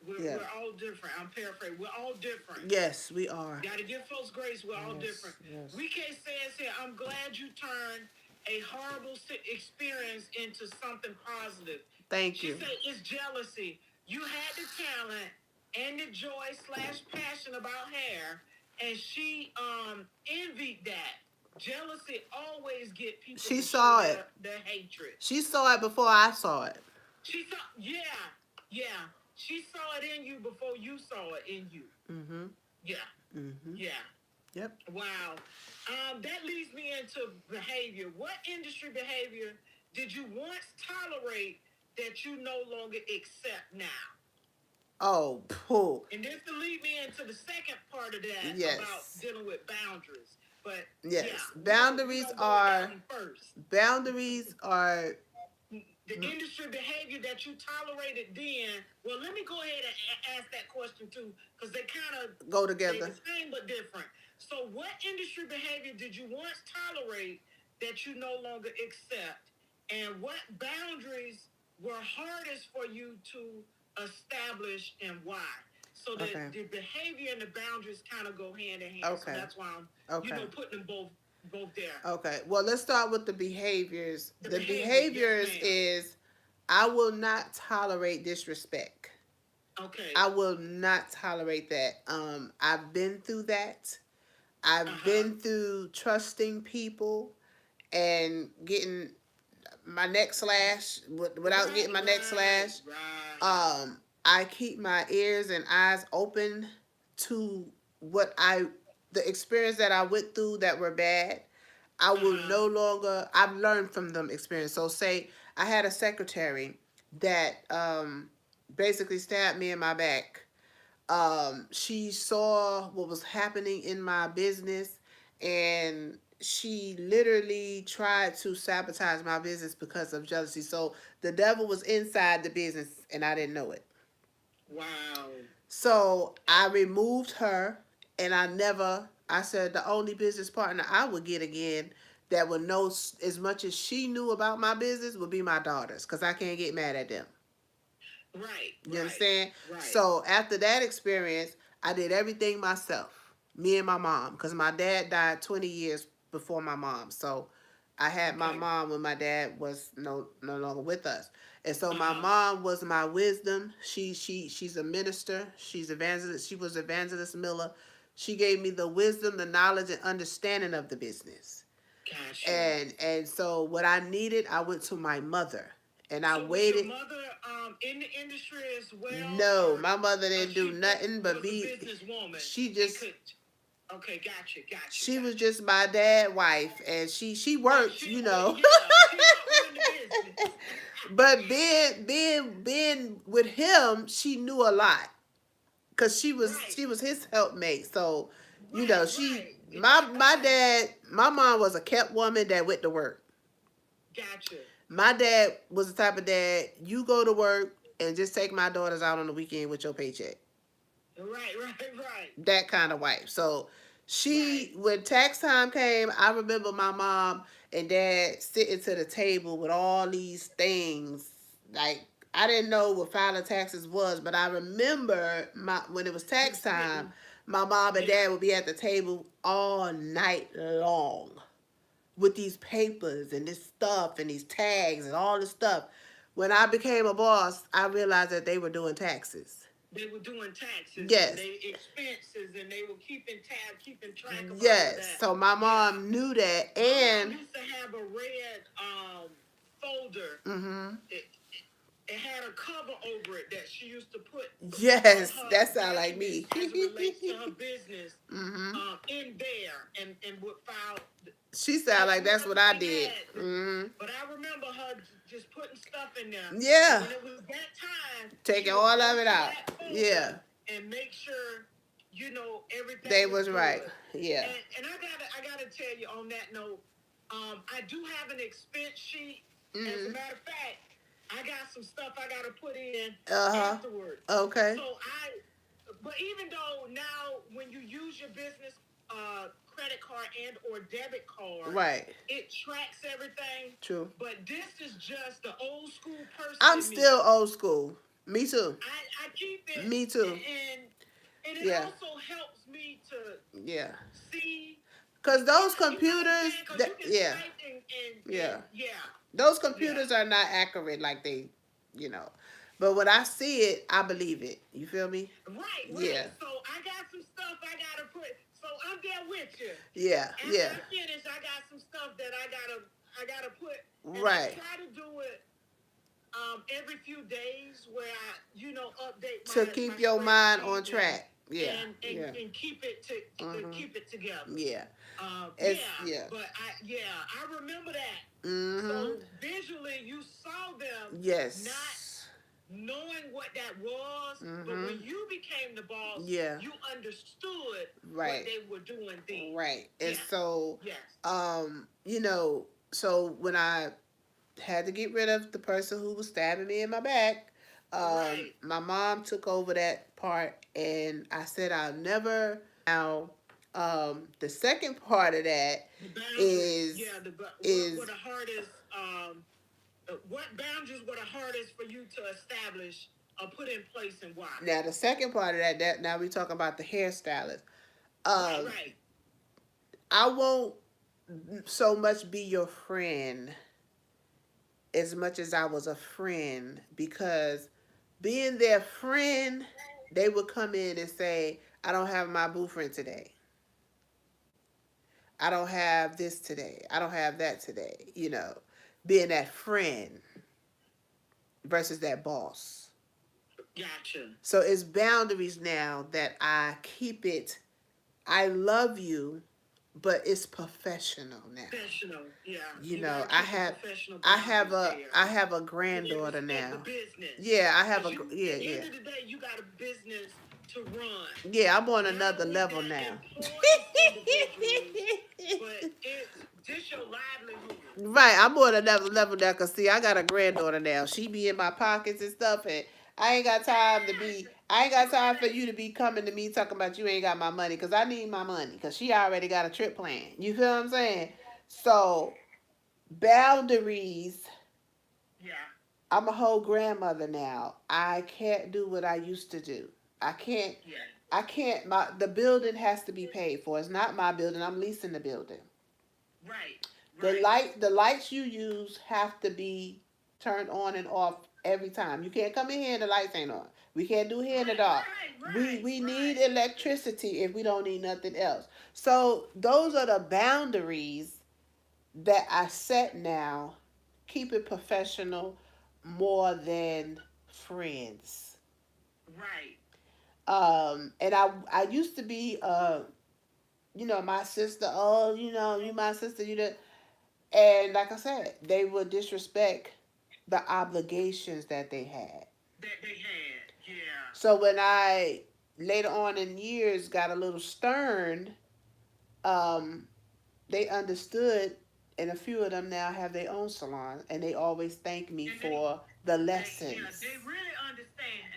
Yeah. We're all different. I'm paraphrasing. We're all different. Yes, we are. Got to give folks grace. We're all different. Yes. We can't say it here. I'm glad you turned a horrible experience into something positive. Thank She you. said it's jealousy. You had the talent and the joy slash passion about hair, and she envied that. Jealousy always get people She to saw show it. their hatred. She saw it before I saw it. She saw, yeah. She saw it in you before you saw it in you. Mm-hmm. Yeah, Mm-hmm. yeah. Yep. Wow. That leads me into behavior. What industry behavior did you once tolerate that you no longer accept now? Oh, pull. And this will lead me into the second part of that about Yes. dealing with boundaries. But Yes. yeah, Boundaries we are first. boundaries are The industry behavior that you tolerated then. Well, let me go ahead and ask that question too, because they kind of go together. the same but different. So, what industry behavior did you once tolerate that you no longer accept, and what boundaries were hardest for you to establish, and why? So that the behavior and the boundaries kind of go hand in hand. Okay. So that's why I'm, putting them both there. Okay. Well, let's start with the behaviors. The behaviors yes, is I will not tolerate disrespect. Okay. I will not tolerate that. I've been through that. I've been through trusting people and getting my neck slashed without getting my neck slashed. Right. I keep my ears and eyes open to the experience that I went through that were bad. I will no longer. I've learned from them experience. So say I had a secretary that basically stabbed me in my back. She saw what was happening in my business, and she literally tried to sabotage my business because of jealousy. So the devil was inside the business, and I didn't know it. Wow. So I removed her, and I said the only business partner I would get again that would know as much as she knew about my business would be my daughters, because I can't get mad at them. Right. You understand? Right. So after that experience, I did everything myself. Me and my mom, because my dad died 20 years before my mom. So I had my mom when my dad was no longer with us. And so my mom was my wisdom. She's a minister. She's evangelist. She was Evangelist Miller. She gave me the wisdom, the knowledge, and understanding of the business. Gotcha. And so what I needed, I went to my mother. And I waited. Was your mother in the industry as well? No, my mother didn't do nothing but be a businesswoman. She just okay, gotcha. She was just my dad's wife, and she worked, she worked in the business. But being with him, she knew a lot, cause she was his helpmate. So my dad, my mom was a kept woman that went to work. Gotcha. My dad was the type of dad, you go to work and just take my daughters out on the weekend with your paycheck. Right. That kind of wife. So when tax time came, I remember my mom and dad sitting to the table with all these things. Like, I didn't know what filing taxes was, but I remember when it was tax time, my mom and dad would be at the table all night long with these papers and this stuff and these tags and all this stuff. When I became a boss, I realized that they were doing taxes. They were doing taxes. Yes. And they expenses, and they were keeping track of all that. So my mom knew that, and my mom used to have a red folder. Mm-hmm. It had a cover over it that she used to put. Yes, that sounds like me. As it relates to her business, in there, and would file. She sound like that's what I did. But I remember her just putting stuff in there. Yeah. When it was that time, taking all of it out. Yeah. And make sure everything. They was right. Yeah. And I gotta tell you on that note, I do have an expense sheet. As a matter of fact, I got some stuff I got to put in Uh-huh. afterwards. Okay. But even though now when you use your business credit card and or debit card, Right. it tracks everything. True. But this is just the old school person I'm in me. still old school. Me too. I keep it. Me too. And it Yeah. also helps me to Yeah. see. Cause those You know what I'm computers, saying? 'Cause that, you can yeah, type yeah, yeah. those Yeah. computers are not accurate like they, you know. But when I see it, I believe it. You feel me? Right. Yeah. So I got some stuff I gotta put. So I'm there with you. Yeah. After Yeah. I finish, I got some stuff that I gotta put. And Right. I try to do it every few days where I update To my keep your mind on spreadsheet track. Yeah. and keep it keep it together. Yeah. Yeah, Yeah. but I remember that. Mm-hmm. So visually, you saw them Yes. not knowing what that was, but when you became the boss, Yeah. you understood Right. what they were doing then. Right. And Yes. so, Yes. so when I had to get rid of the person who was stabbing me in my back, Right. my mom took over that part, and I said I'll never. Now, the second part of that The boundaries. is what were the hardest? What boundaries were the hardest for you to establish or put in place, and why? Now the second part of that now we talk about the hairstylist. Right. I won't so much be your friend as much as I was a friend, because being their friend, they would come in and say, I don't have my boyfriend today. I don't have this today. I don't have that today. Being that friend versus that boss. Gotcha. So it's boundaries now that I keep it. I love you, but it's professional now. Professional, yeah. I have a granddaughter now. Yeah, I have a yeah. At the end of the day, you got a business to run. Yeah, I'm on another level now. But it's just your livelihood. Right, I'm on another level now, cause see, I got a granddaughter now. She be in my pockets and stuff, and I ain't got time for you to be coming to me talking about you ain't got my money, cause I need my money, cause she already got a trip plan. You feel what I'm saying? So boundaries. Yeah. I'm a whole grandmother now. I can't do what I used to do. I can't. Yeah. I can't. The building has to be paid for. It's not my building. I'm leasing the building. Right. The lights you use have to be turned on and off every time. You can't come in here and the lights ain't on. We can't do here in the dark. We need electricity if we don't need nothing else. So those are the boundaries that I set now. Keep it professional more than friends. Right. And I used to be my sister, oh, you my sister, and like I said, they would disrespect the obligations that they had. Yeah. So when I later on in years got a little stern, they understood, and a few of them now have their own salon, and they always thank me for the lessons. They really understand.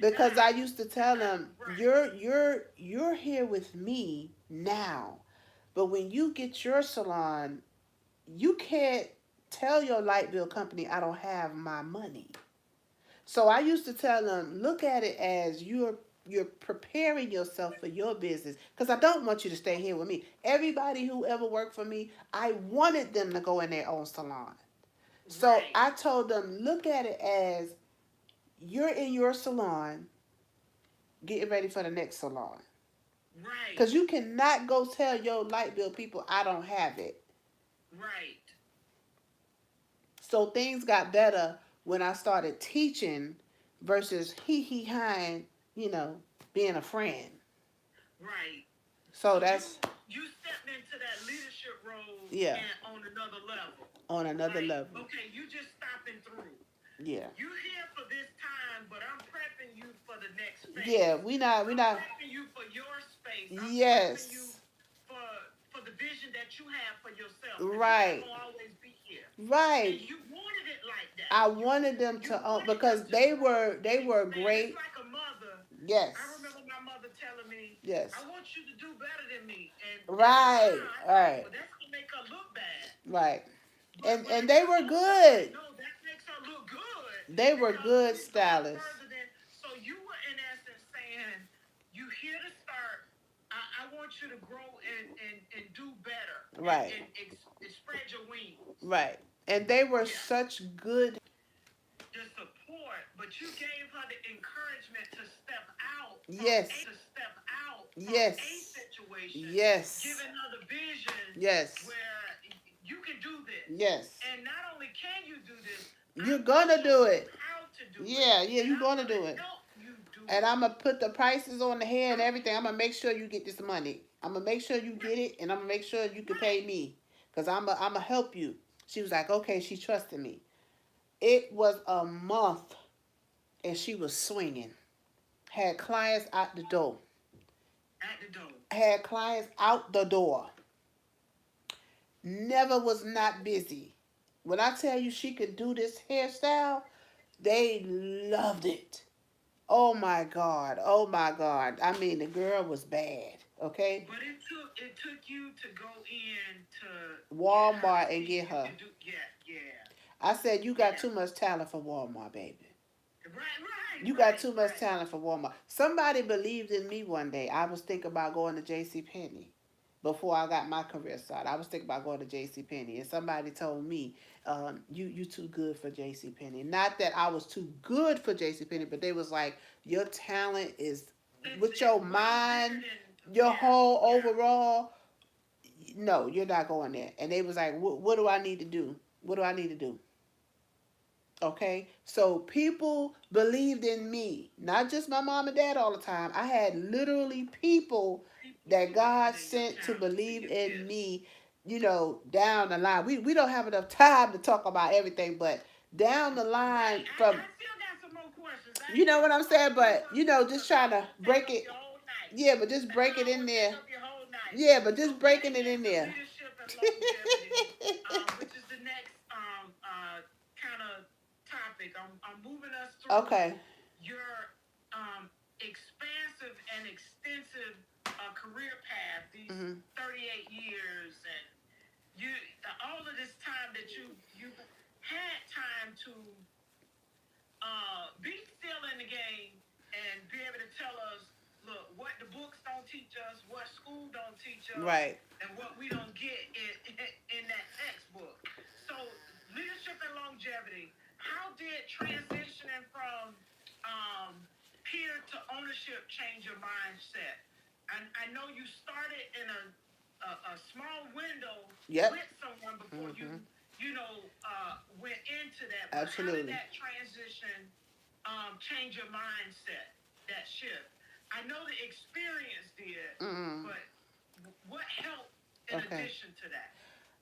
Because I used to tell them, you're here with me now, but when you get your salon, you can't tell your light bill company I don't have my money. So I used to tell them, look at it as you're preparing yourself for your business, because I don't want you to stay here with me. Everybody who ever worked for me, I wanted them to go in their own salon. So I told them, look at it as you're in your salon getting ready for the next salon. Right. Because you cannot go tell your light bill people I don't have it. Right. So things got better when I started teaching versus hi, being a friend. Right. So that's... You stepped into that leadership role on another level. On another level. Okay, you just stopping through. Yeah. You here for this time, but I'm prepping you for the next phase. Yeah, we not prepping you for your space. I'm yes. prepping you for the vision that you have for yourself. Right. You're gonna always be here. Right. And you wanted it like that. I wanted them You to own wanted because them to they grow were and they were expand. It's great. like a mother. Yes. I remember my mother telling me, Yes. I want you to do better than me. And at the Right. time, I thought, Right. well, that's going to make her look bad. Right. But when I And they got were older, I'm like, good. no, that makes her look good. They were Because good we've gone stylists. further than. So you were, in essence, saying, you here to start. I want you to grow and do better. Right. And spread your wings. Right. And they were such good. The support, but you gave her the encouragement to step out. Yes. To step out Yes. from a situation. Yes. Giving her the vision. Yes. Where you can do this. Yes. And not only can you do this, you're gonna do it. How to do yeah, it. Yeah, you're gonna do it. Help you do and it. I'm gonna put the prices on the hair and everything. I'm gonna make sure you get this money. I'm gonna make sure you get it, and I'm gonna make sure you can pay me, cause I'm gonna help you. She was like, okay, she trusted me. It was a month, and she was swinging. Had clients out the door. At the door. Had clients out the door. Never was not busy. When I tell you she could do this hairstyle, they loved it. Oh my God. Oh my God. I mean, the girl was bad. Okay. But it took you to go in to Walmart and get her. Yeah. I said, you got too much talent for Walmart, baby. Right. You got too much talent for Walmart. Somebody believed in me one day. I was thinking about going to JCPenney before I got my career started. I was thinking about going to JCPenney, and somebody told me, you too good for JCPenney. Not that I was too good for JCPenney, but they was like, your talent is with your mind, your whole overall. No, you're not going there. And they was like, what do I need to do? What do I need to do? Okay, so people believed in me, not just my mom and dad all the time. I had literally people that God sent to believe in me, down the line. We don't have enough time to talk about everything, but down the line from, I still got some more questions. you know what I'm saying? But, just trying to break it. Yeah, but just break it in there. Yeah, but just breaking it in there. Leadership and longevity, which is the next kind of topic. I'm moving us through your expansive and extensive career path. These 38 years, and you all of this time that you had time to be still in the game and be able to tell us, look, what the books don't teach us, what school don't teach us, right, and what we don't get in that textbook. So, leadership and longevity. How did transitioning from peer to ownership change your mindset? I know you started in a small window with someone before you went into that. But absolutely. How did that transition change your mindset? That shift. I know the experience did, but what helped in addition to that?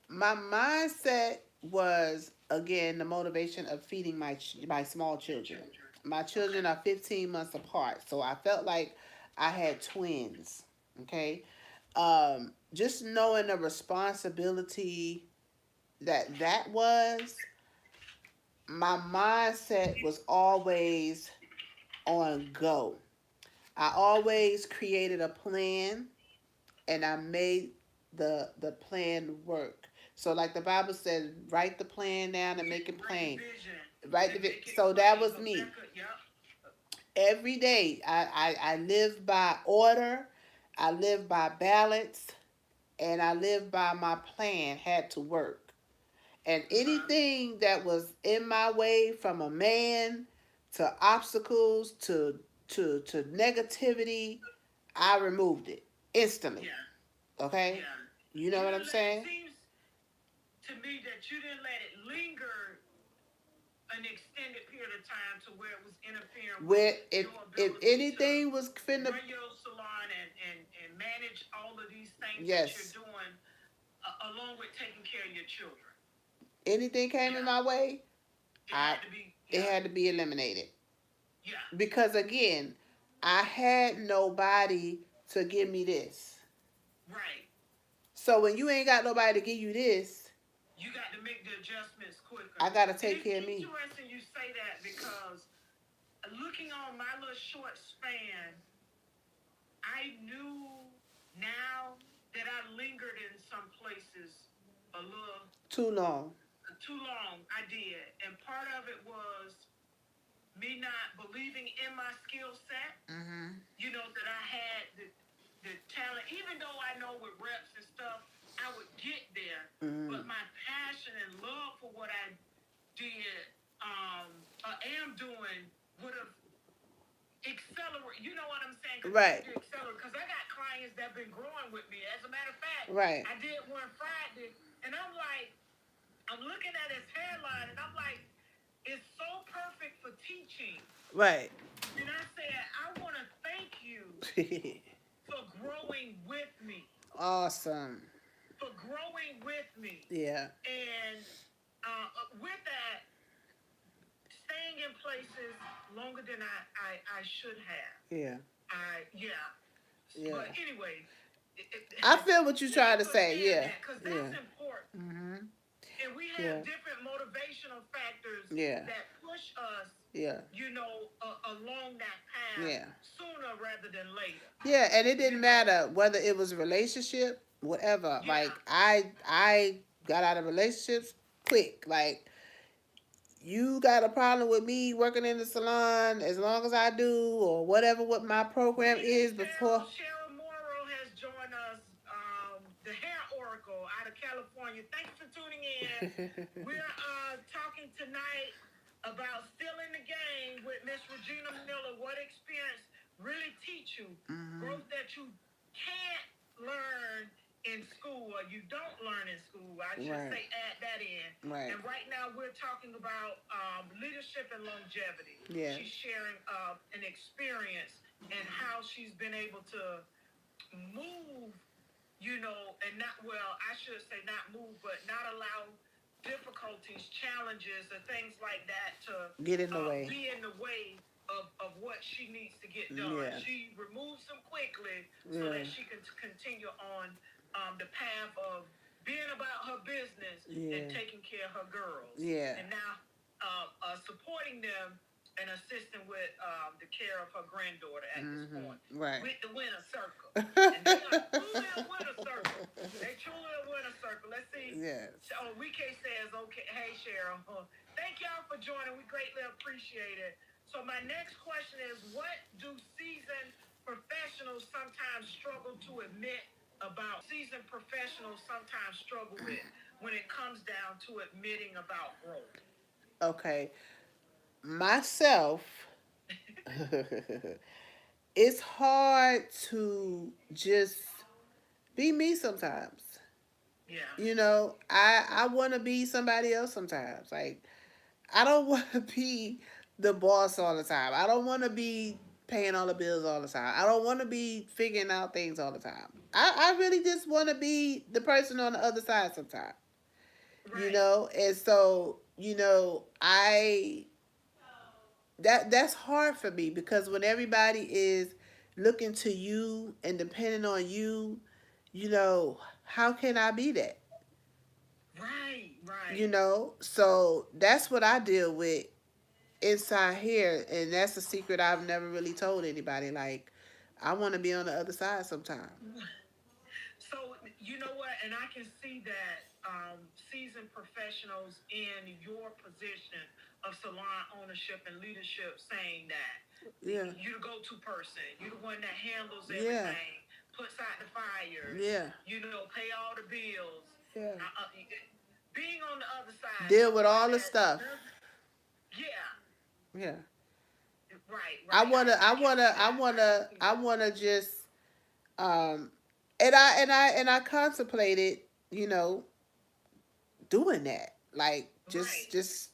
My mindset was, again, the motivation of feeding my small children. My children are 15 months apart, so I felt like I had twins. Okay, just knowing the responsibility that was, my mindset was always on go. I always created a plan, and I made the plan work. So, like the Bible says, write the plan down and make it plain. So that was me. Every day, I live by order, I live by balance, and I live by my plan had to work. And anything that was in my way, from a man to obstacles to negativity, I removed it instantly. Okay? You know what I'm saying? It seems to me that you didn't let it linger an extended period of time to where it was interfering with if anything was finna run your salon and manage all of these things that you're doing, along with taking care of your children. Anything came in my way, it had to be eliminated. Yeah. Because again, I had nobody to give me this. Right. So when you ain't got nobody to give you this, you got to make the adjustments quicker. I gotta And take it's care of me. interesting you say that because looking on my little short span, I knew now that I lingered in some places a little Too long. too long. I did. And part of it was me not believing in my skill set, Mm-hmm. that I had the talent, even though I know with reps and stuff, I would get there. Mm-hmm. But my passion and love for what I did, am doing, would have accelerate. You know what I'm saying? Right. Continue to accelerate. Because I got clients that have been growing with me. As a matter of fact, Right. I did one Friday, and I'm like, I'm looking at his hairline, and I'm like, it's so perfect for teaching. Right. And I said, I want to thank you for growing with me, Awesome. for growing with me. Yeah. And with that, staying in places longer than I should have. Yeah. Yeah. Yeah. But anyway, I feel what you're trying to say. understand Yeah. that because Yeah. that's important. Mm-hmm. And we Yeah. have different motivational factors Yeah. that push us, Yeah. along that path Yeah. sooner rather than later. Yeah, and it You didn't know, matter whether it was a relationship, whatever. yeah, Like I got out of relationships quick. Like you got a problem with me working in the salon as long as I do or whatever what my program Hey, is before. Cheryl Morrow has joined us, the hair oracle out of California. Thanks for tuning in. We're talking tonight about still in the game with Miss Regina Miller. What experience really teach you Mm-hmm. growth that you can't learn in school or you don't learn in school. I should Right. say add that in. Right. And right now we're talking about leadership and longevity. Yeah. She's sharing an experience and how she's been able to move, and not, well, I should say not move, but not allow difficulties, challenges, or things like that to Get in the way. be in the way of what she needs to get done. Yeah. She removes them quickly so Yeah. that she can continue on the path of being about her business Yeah. and taking care of her girls. Yeah. And now supporting them and assisting with the care of her granddaughter at this point. Right. With the winner circle. And they are truly a winner circle. They truly a winner circle. Let's see. Yes. Oh, WK says, okay, hey, Cheryl. Thank y'all for joining. We greatly appreciate it. So my next question is, what do seasoned professionals sometimes struggle to admit about seasoned professionals sometimes struggle with when it comes down to admitting about growth? Okay. Myself, it's hard to just be me sometimes. Yeah. I want to be somebody else sometimes. Like I don't want to be the boss all the time. I don't want to be paying all the bills all the time. I don't want to be figuring out things all the time. I really just want to be the person on the other side sometimes. Right. And so, I that's hard for me because when everybody is looking to you and depending on you, how can I be that? Right. Right. So that's what I deal with inside here, and that's a secret I've never really told anybody. Like, I want to be on the other side sometime. So you know what, and I can see that seasoned professionals in your position of salon ownership and leadership saying that Yeah, you're the go-to person, you're the one that handles yeah, everything, puts out the fires, yeah, pay all the bills. yeah. Being on the other side, Deal with knowing all the that, stuff. yeah, Yeah. right, I right. wanna, I I can wanna, see I that. I can wanna, see I that. wanna just, um, and I contemplated, you know, doing that. Like, Right. just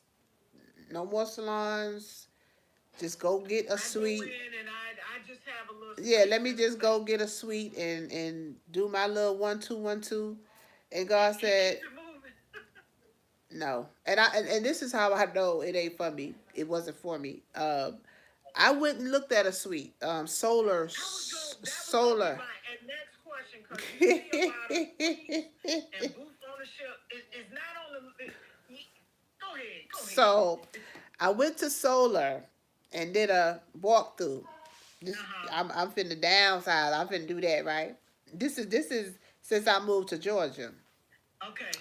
no more salons. Just go get a I go suite. in and I just have a little Yeah, space let me in the just go get a suite and do my little 1 2 1 2. And God and keep said it moving. no. And this is how I know it ain't for me. It wasn't for me. I went and looked at a suite. That was gonna be Solar. my next question because you see a lot of suites and booth ownership is not on the. Go ahead, go So ahead. I went to Solar and did a walkthrough. This Uh-huh. I'm finna downsize. I'm finna do that, right? This is since I moved to Georgia. Okay.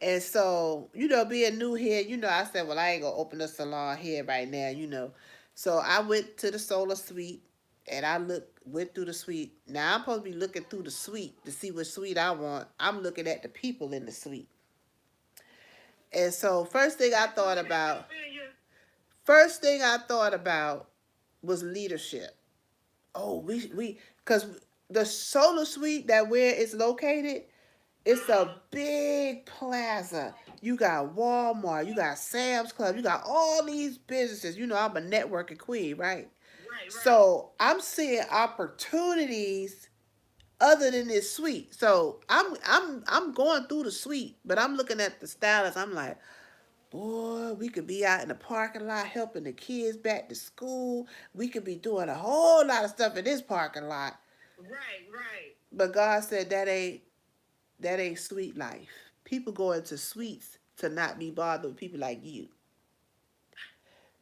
And so, being new here, I said, well, I ain't gonna open a salon here right now. So I went to the Solar Suite and went through the suite. Now I'm supposed to be looking through the suite to see what suite I want. I'm looking at the people in the suite. And so That don't sound familiar. first thing I thought about was leadership. Oh, we because the Solar Suite that where it's located, it's a Uh-huh. big plaza. You got Walmart, you got Sam's Club, you got all these businesses. I'm a networking queen, right? Right, right. So I'm seeing opportunities other than this suite. So I'm going through the suite, but I'm looking at the stylist. I'm like, boy, we could be out in the parking lot helping the kids back to school. We could be doing a whole lot of stuff in this parking lot. Right, right. But God said that ain't sweet life. People go into suites to not be bothered with people like you.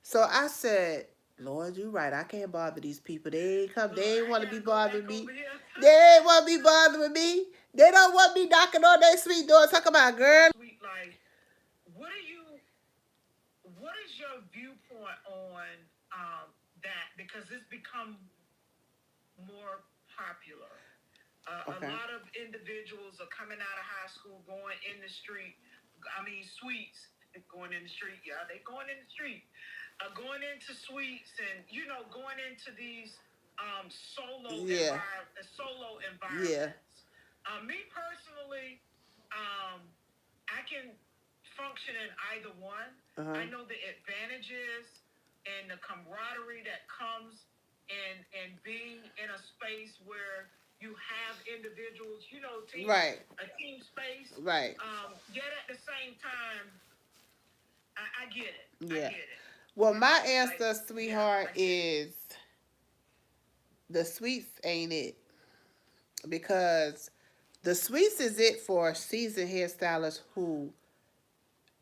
So I said, Lord, you're right. I can't bother these people. They ain't come. Look, They ain't I want to be gotta go bothered back with over me. here. They ain't want to be bothered with me. They don't want me knocking on their sweet door. Talk about girl. Sweet life. What are you? What is your viewpoint on that? Because it's become more popular. A Okay. lot of individuals are coming out of high school, going in the street. I mean, suites going in the street. Yeah, they going in the street. Going into suites and going into these Yeah. solo Yeah. environments. Me personally, um, I can function in either one. Uh huh. I know the advantages and the camaraderie that comes in being in a space where you have individuals, Right. a team space. Right. Yet at the same time, I get it. I Yeah. get it. Well, my Like, answer, yeah, sweetheart, I get it. is the sweets ain't it, because the sweets is it for seasoned hairstylists who,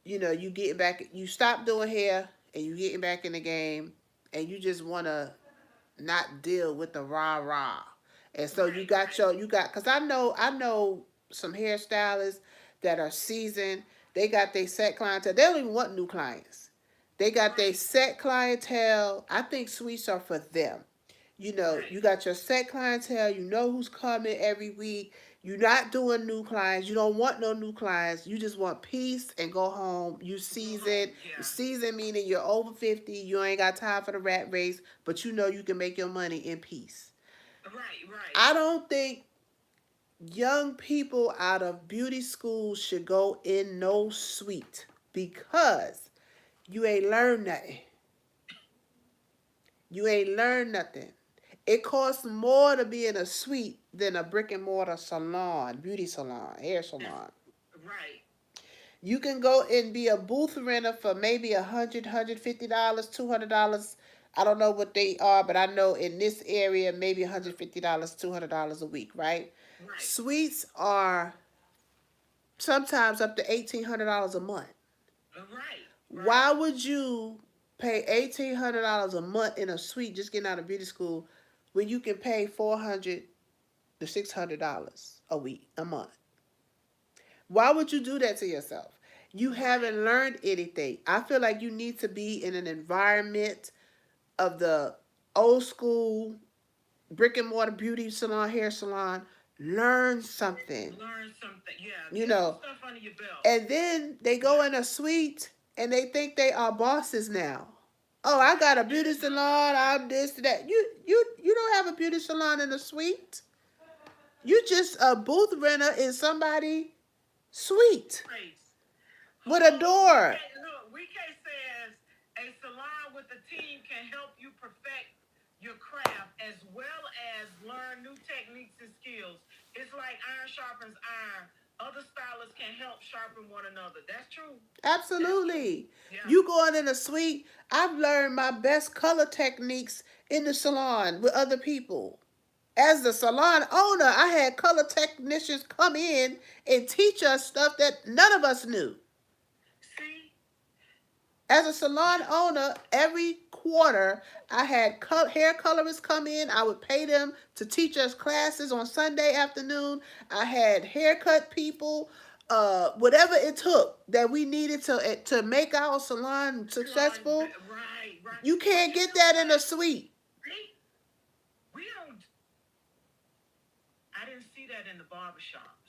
you getting back, you stop doing hair and you getting back in the game, and you just want to not deal with the rah rah. And so Right, right, because I know some hairstylists that are seasoned. They got their set clientele. They don't even want new clients. They got their right, set clientele. I think suites are for them. You right. got your set clientele. You know who's coming every week. You're not doing new clients. You don't want no new clients. You just want peace and go home. You Go seasoned. home. Yeah. Seasoned meaning you're over 50. You ain't got time for the rat race, but you know you can make your money in peace. Right, right. I don't think young people out of beauty school should go in no suite, because you ain't learned nothing. You ain't learned nothing. It costs more to be in a suite than a brick and mortar salon, beauty salon, hair That's salon. right. You can go and be a booth renter for maybe $150, $200. I don't know what they are, but I know in this area maybe $150, $200 a week, right? Right. Suites are sometimes up to $1,800 a month. Right. Why Right. would you pay $1,800 a month in a suite just getting out of beauty school when you can pay $400 to $600 a week, a month? Why would you do that to yourself? You Right. haven't learned anything. I feel like you need to be in an environment of the old school brick and mortar beauty salon, hair salon. Learn something, Learn something. Yeah. you Get some know. stuff under your belt. And then they go Yeah. in a suite and they think they are bosses now. Oh, I got a beauty salon. I'm this, that. You don't have a beauty salon in a suite. You just a booth renter in somebody suite Place. with a door. WK says a salon with a team can help you perfect your craft as well as learn new techniques and skills. It's like iron sharpens iron. Other stylists can help sharpen one another. That's true. That's true. Absolutely. Yeah. You going in a suite. I've learned my best color techniques in the salon with other people. As the salon owner, I had color technicians come in and teach us stuff that none of us knew. See? As a salon owner, every quarter I had hair colorists come in. I would pay them to teach us classes on Sunday afternoon. I had haircut people, whatever it took that we needed to make our salon successful. Right, right. You can't get that in a suite. We don't. I didn't see that in the barbershops.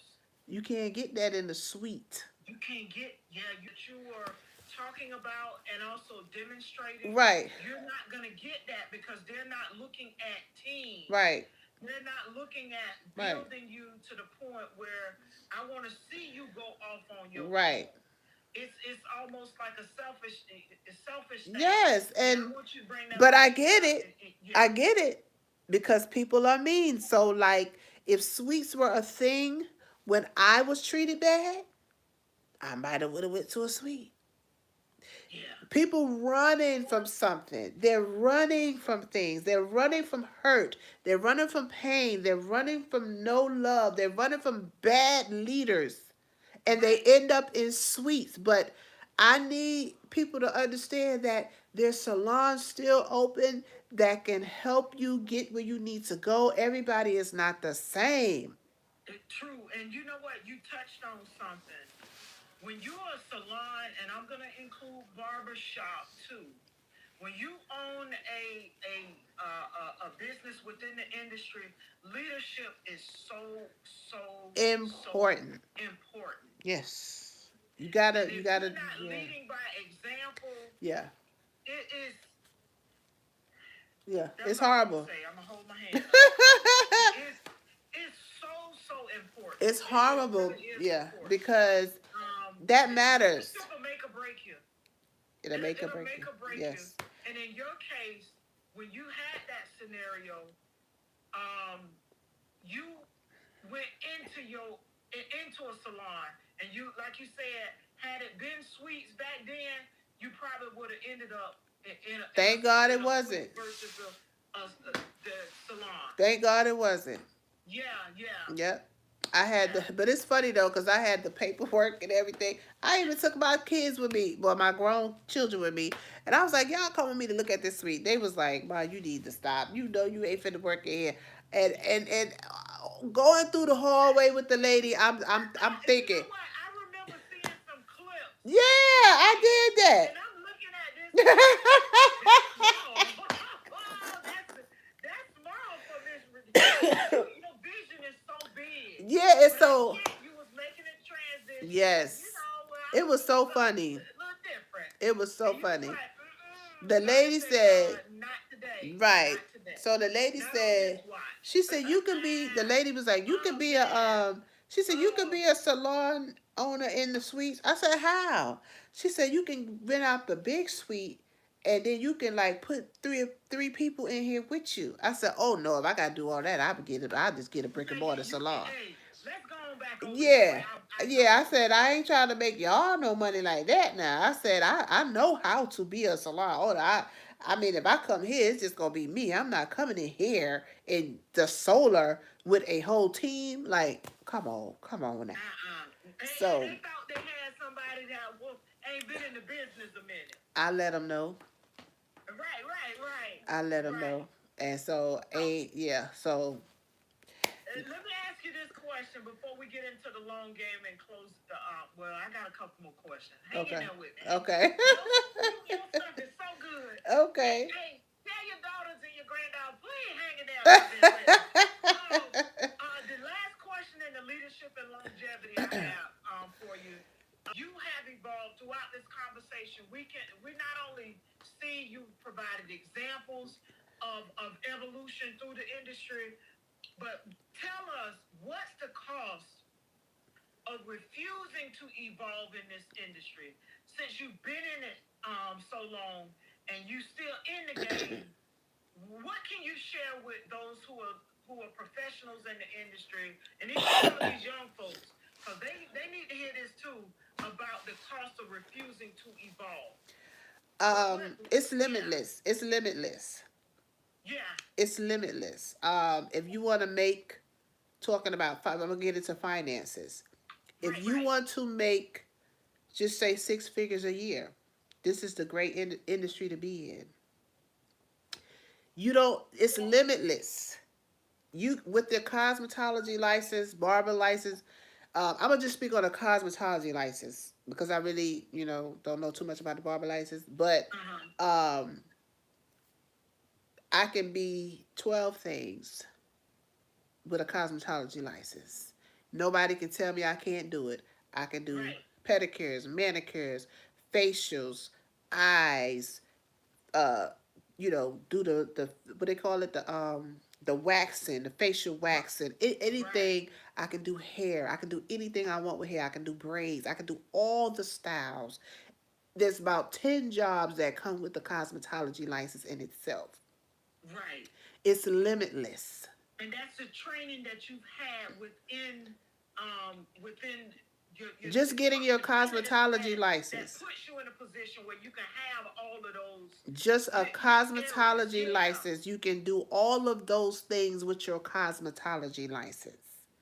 You can't get that in the suite. You can't get, you were talking about and also demonstrating. Right. You're not going to get that because they're not looking at teams. Right. They're not looking at Right. building you to the point where I want to see you go off on your Right. own. It's almost like a selfish thing. Yes, and I want you to bring that but up. I get it. Yeah. I get it because people are mean. So like if suites were a thing when I was treated bad, I might have would have went to a suite. Yeah. People running from something. They're running from things. They're running from hurt. They're running from pain. They're running from no love. They're running from bad leaders. And they end up in suites. But I need people to understand that there's salons still open that can help you get where you need to go. Everybody is not the same. True. And you know what? You touched on something. When you're a salon, and I'm going to include barbershop too, when you own a business within the industry, leadership is so Important. so important. Yes. You gotta If you you're gotta not leading by example, yeah. it is. Yeah. That's It's all I'm horrible. gonna say. I'm gonna hold my hand up. It's so important. It's horrible. It really is Yeah. important. Because that matters. It's gonna make or break you. It'll make or It'll break make you. or break Yes. you. And in your case, when you had that scenario, you went into a salon, and you, like you said, had it been suites back then, you probably would have ended up in a. Thank God it a wasn't. versus the salon. Thank God it wasn't. Yeah. Yep. I had the, but it's funny though, because I had the paperwork and everything. I even took my kids with me, well, my grown children with me, and I was like, "Y'all come with me to look at this suite." They was like, "Ma, you need to stop. You know, you ain't finna work in here." And going through the hallway with the lady, I'm thinking, You know what? I remember seeing some clips. yeah, I did that. And I'm looking at this. That's small for this. Your vision is so big. Yeah, it's But so. I get you was making a transition. Yes. You know, well, It was so funny. A little different. It was so And you was funny. like, The lady said, not today. right. Not today. So the lady Not on said, this watch. she said, you can be, the lady was like, you can be a, she said, you can be a salon owner in the suites. I said, how? She said, you can rent out the big suite and then you can like put three people in here with you. I said, oh no, if I got to do all that, I'll just get a brick and mortar salon. Hey, let's go on back over Yeah. there. I said, I ain't trying to make y'all no money like that now. I said, I know how to be a salon owner. I mean, if I come here, it's just going to be me. I'm not coming in here in the solar with a whole team. Like, come on now. So, They thought they had somebody that ain't been in the business a minute. I let them know. Right. I let them know. And so, so. Let me ask you this question before we get into the long game and close the. Well, I got a couple more questions. Hang in there with me. Okay. Your stuff is so good. Okay. Hey, tell your daughters and your granddaughters, please hang in there with me. The last question in the leadership and longevity I have for you. You have evolved throughout this conversation. We not only see you provided examples of evolution through the industry, but tell us what's the cost of refusing to evolve in this industry since you've been in it so long and you still in the game. What can you share with those who are professionals in the industry and even some of these young folks, because they need to hear this too about the cost of refusing to evolve? It's limitless. It's limitless. Yeah. It's limitless. If you want to make, talking about, I'm gonna get into finances. If Right. you Right. want to make, just say 6 figures a year, this is the great industry to be in. You don't. It's limitless. You with the cosmetology license, barber license. I'm gonna just speak on a cosmetology license because I really, don't know too much about the barber license. But Uh huh. um, I can be 12 things with a cosmetology license. Nobody can tell me I can't do it. I can do Right. pedicures, manicures, facials, eyes, uh, do the what they call it, the waxing, the facial Right. waxing, Right. anything. I can do hair. I can do anything I want with hair. I can do braids. I can do all the styles. There's about 10 jobs that come with the cosmetology license in itself. Right. It's limitless. And that's the training that you've had within your Just getting your the training that you've cosmetology had that license. puts you in a position where you can have all of those Just a areas. cosmetology Yeah. license. You can do all of those things with your cosmetology license.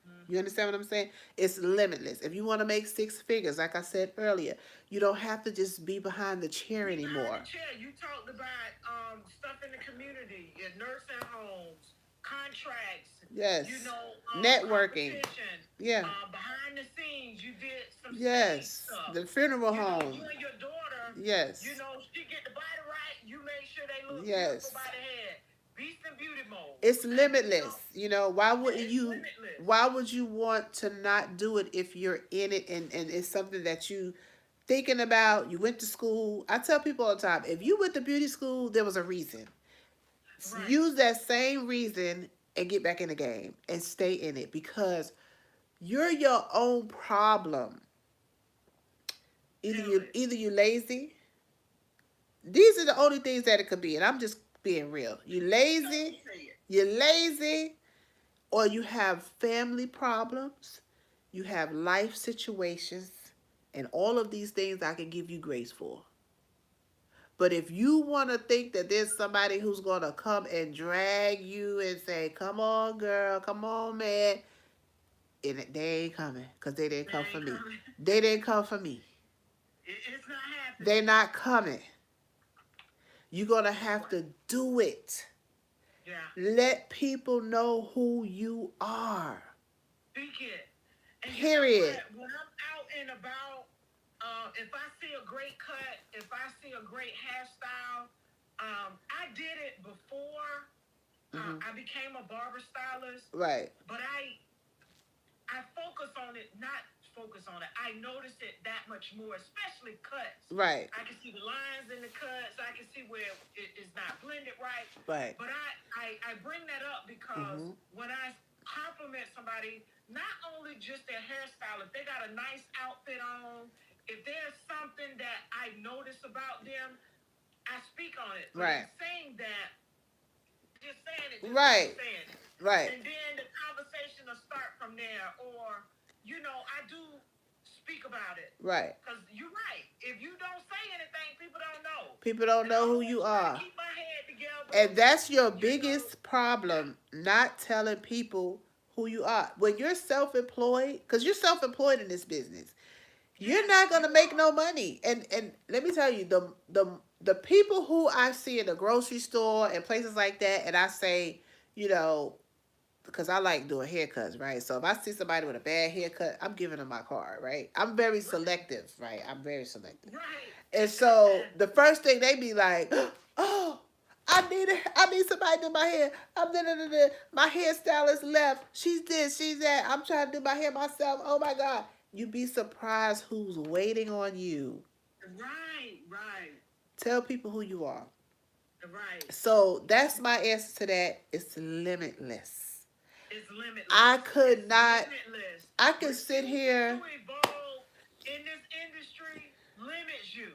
You Mm-hmm. understand what I'm saying? It's limitless. If you want to make 6 figures, like I said earlier, you don't have to just be behind the chair Be behind the anymore. chair. You talked about stuff in the community, in nursing homes, contracts, Yes. Networking. competition. Yeah. Behind the scenes, you did some stage Yes. stuff. The funeral You know, home. you and your daughter, Yes. she get the body right. You make sure they look beautiful Yes. by the head. Beast and beauty mode. It's And limitless. Why yeah, wouldn't it's you limitless. why would you want to not do it if you're in it, and it's something that you thinking about, you went to school. I tell people all the time, if you went to beauty school, there was a reason. Right. Use that same reason and get back in the game and stay in it, because you're your own problem. Either Tell you it. either you lazy. These are the only things that it could be, and I'm just being real. You Totally lazy, say it. you're lazy, or you have family problems, you have life situations, and all of these things I can give you grace for. But if you want to think that there's somebody who's going to come and drag you and say, come on, girl, come on, man, and they ain't coming, because they didn't They come for ain't me. coming. They didn't come for me. It's not They're happening. not coming. You're going to have Right. to do it. Yeah. Let people know who you are. Speak it. And you know Period. what? When I'm out and about, if I see a great cut, if I see a great hairstyle, I did it before Hmm. I became a barber stylist, Right. but I focus on it, not focus on it. I notice it that much more, especially cuts. Right. I can see the lines in the cuts. I can see where it is not blended right. Right. But I bring that up because Hmm. when I compliment somebody, not only just their hairstyle, if they got a nice outfit on, if there's something that I notice about them, I speak on it. But in Right. saying that, just saying it just to be Right. saying it. Right. And then the conversation will start from there. Or, I do speak about it. Right. Because you're right. If you don't say anything, people don't know. People don't And I know who always you try to are. keep my head together. And that's your You know, biggest yeah. problem, not telling people who you are. When you're self-employed, because you're self-employed in this business, you're Yes, not you gonna make are. no money. And let me tell you, the people who I see in the grocery store and places like that, and I say, you know, because I like doing haircuts, right? So if I see somebody with a bad haircut, I'm giving them my card, right? I'm very Right. selective, right? I'm very selective. Right. And so the first thing they be like, oh, I need somebody to do my hair. My hairstylist left. She's this, she's that. I'm trying to do my hair myself. Oh my God. You'd be surprised who's waiting on you. Right. Right. Tell people who you are. Right. So that's my answer to that. It's limitless. It's limitless. I could It's not, limitless. I could sit Refusing to here. evolve in this industry limits you.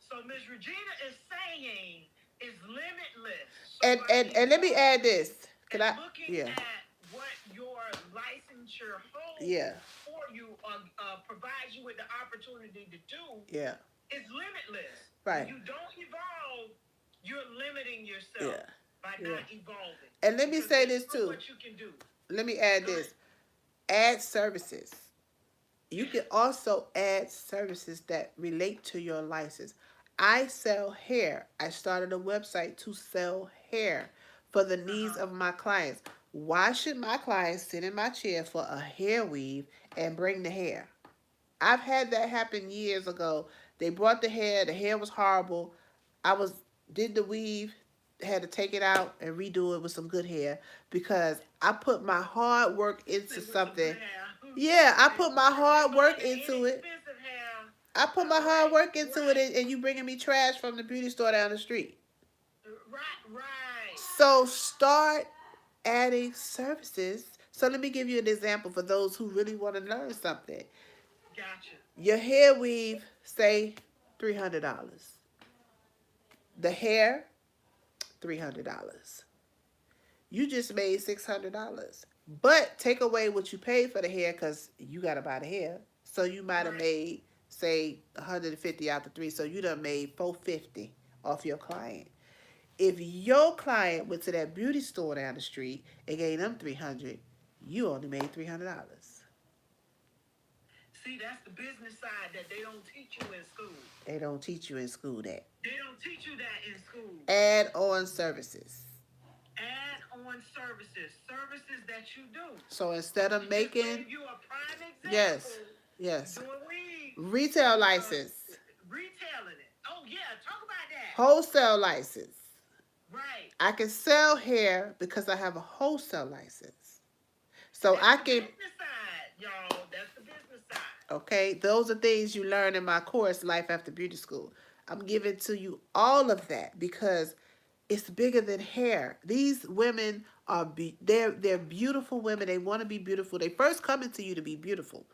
So Miss Regina is saying it's limitless. So by And let me add evolving this. Could and I? looking Yeah. at what your licensure holds Yeah. for you, provides you with the opportunity to do, Yeah. is limitless. When Right. you don't evolve, you're limiting Yeah. yourself. by Yeah. not evolving. And let me Because say there's this so too. much you can do. Let me add Go this. ahead. Add services. You Yes. can also add services that relate to your license. I sell hair. I started a website to sell hair for the needs Uh-huh. of my clients. Why should my clients sit in my chair for a hair weave and bring the hair? I've had that happen years ago. They brought the hair was horrible. I was did the weave, had to take it out and redo it with some good hair because I put my hard work You into say with some good something. hair. Yeah, I And put my they hard buy work that into it. inexpensive hair. I put my hard Right, work into it, right, and you bringing me trash from the beauty store down the street. right, right. So start adding services. So let me give you an example for those who really want to learn something. Gotcha. Your hair weave, say $300. The hair, $300. You just made $600. But take away what you paid for the hair because you got to buy the hair. So you might have Right. made, say, 150 out the three. So you done made 450 off your client. If your client went to that beauty store down the street and gave them 300, you only made $300. See, that's the business side that they don't teach you in school. They don't teach you in school that. They don't teach you that in school. Add on services. Add on services that you do. So instead of We just making, gave you a prime yes, example yes, doing weed, retail uh, license, retailing it. Oh yeah, talk about that. wholesale license. Right. I can sell hair because I have a wholesale license. So That's I the can, business side, y'all. That's the business side. okay, those are things you learn in my course, Life After Beauty School. I'm giving to you all of that because it's bigger than hair. These women are they're beautiful women. They want to be beautiful. They first come into you to be beautiful.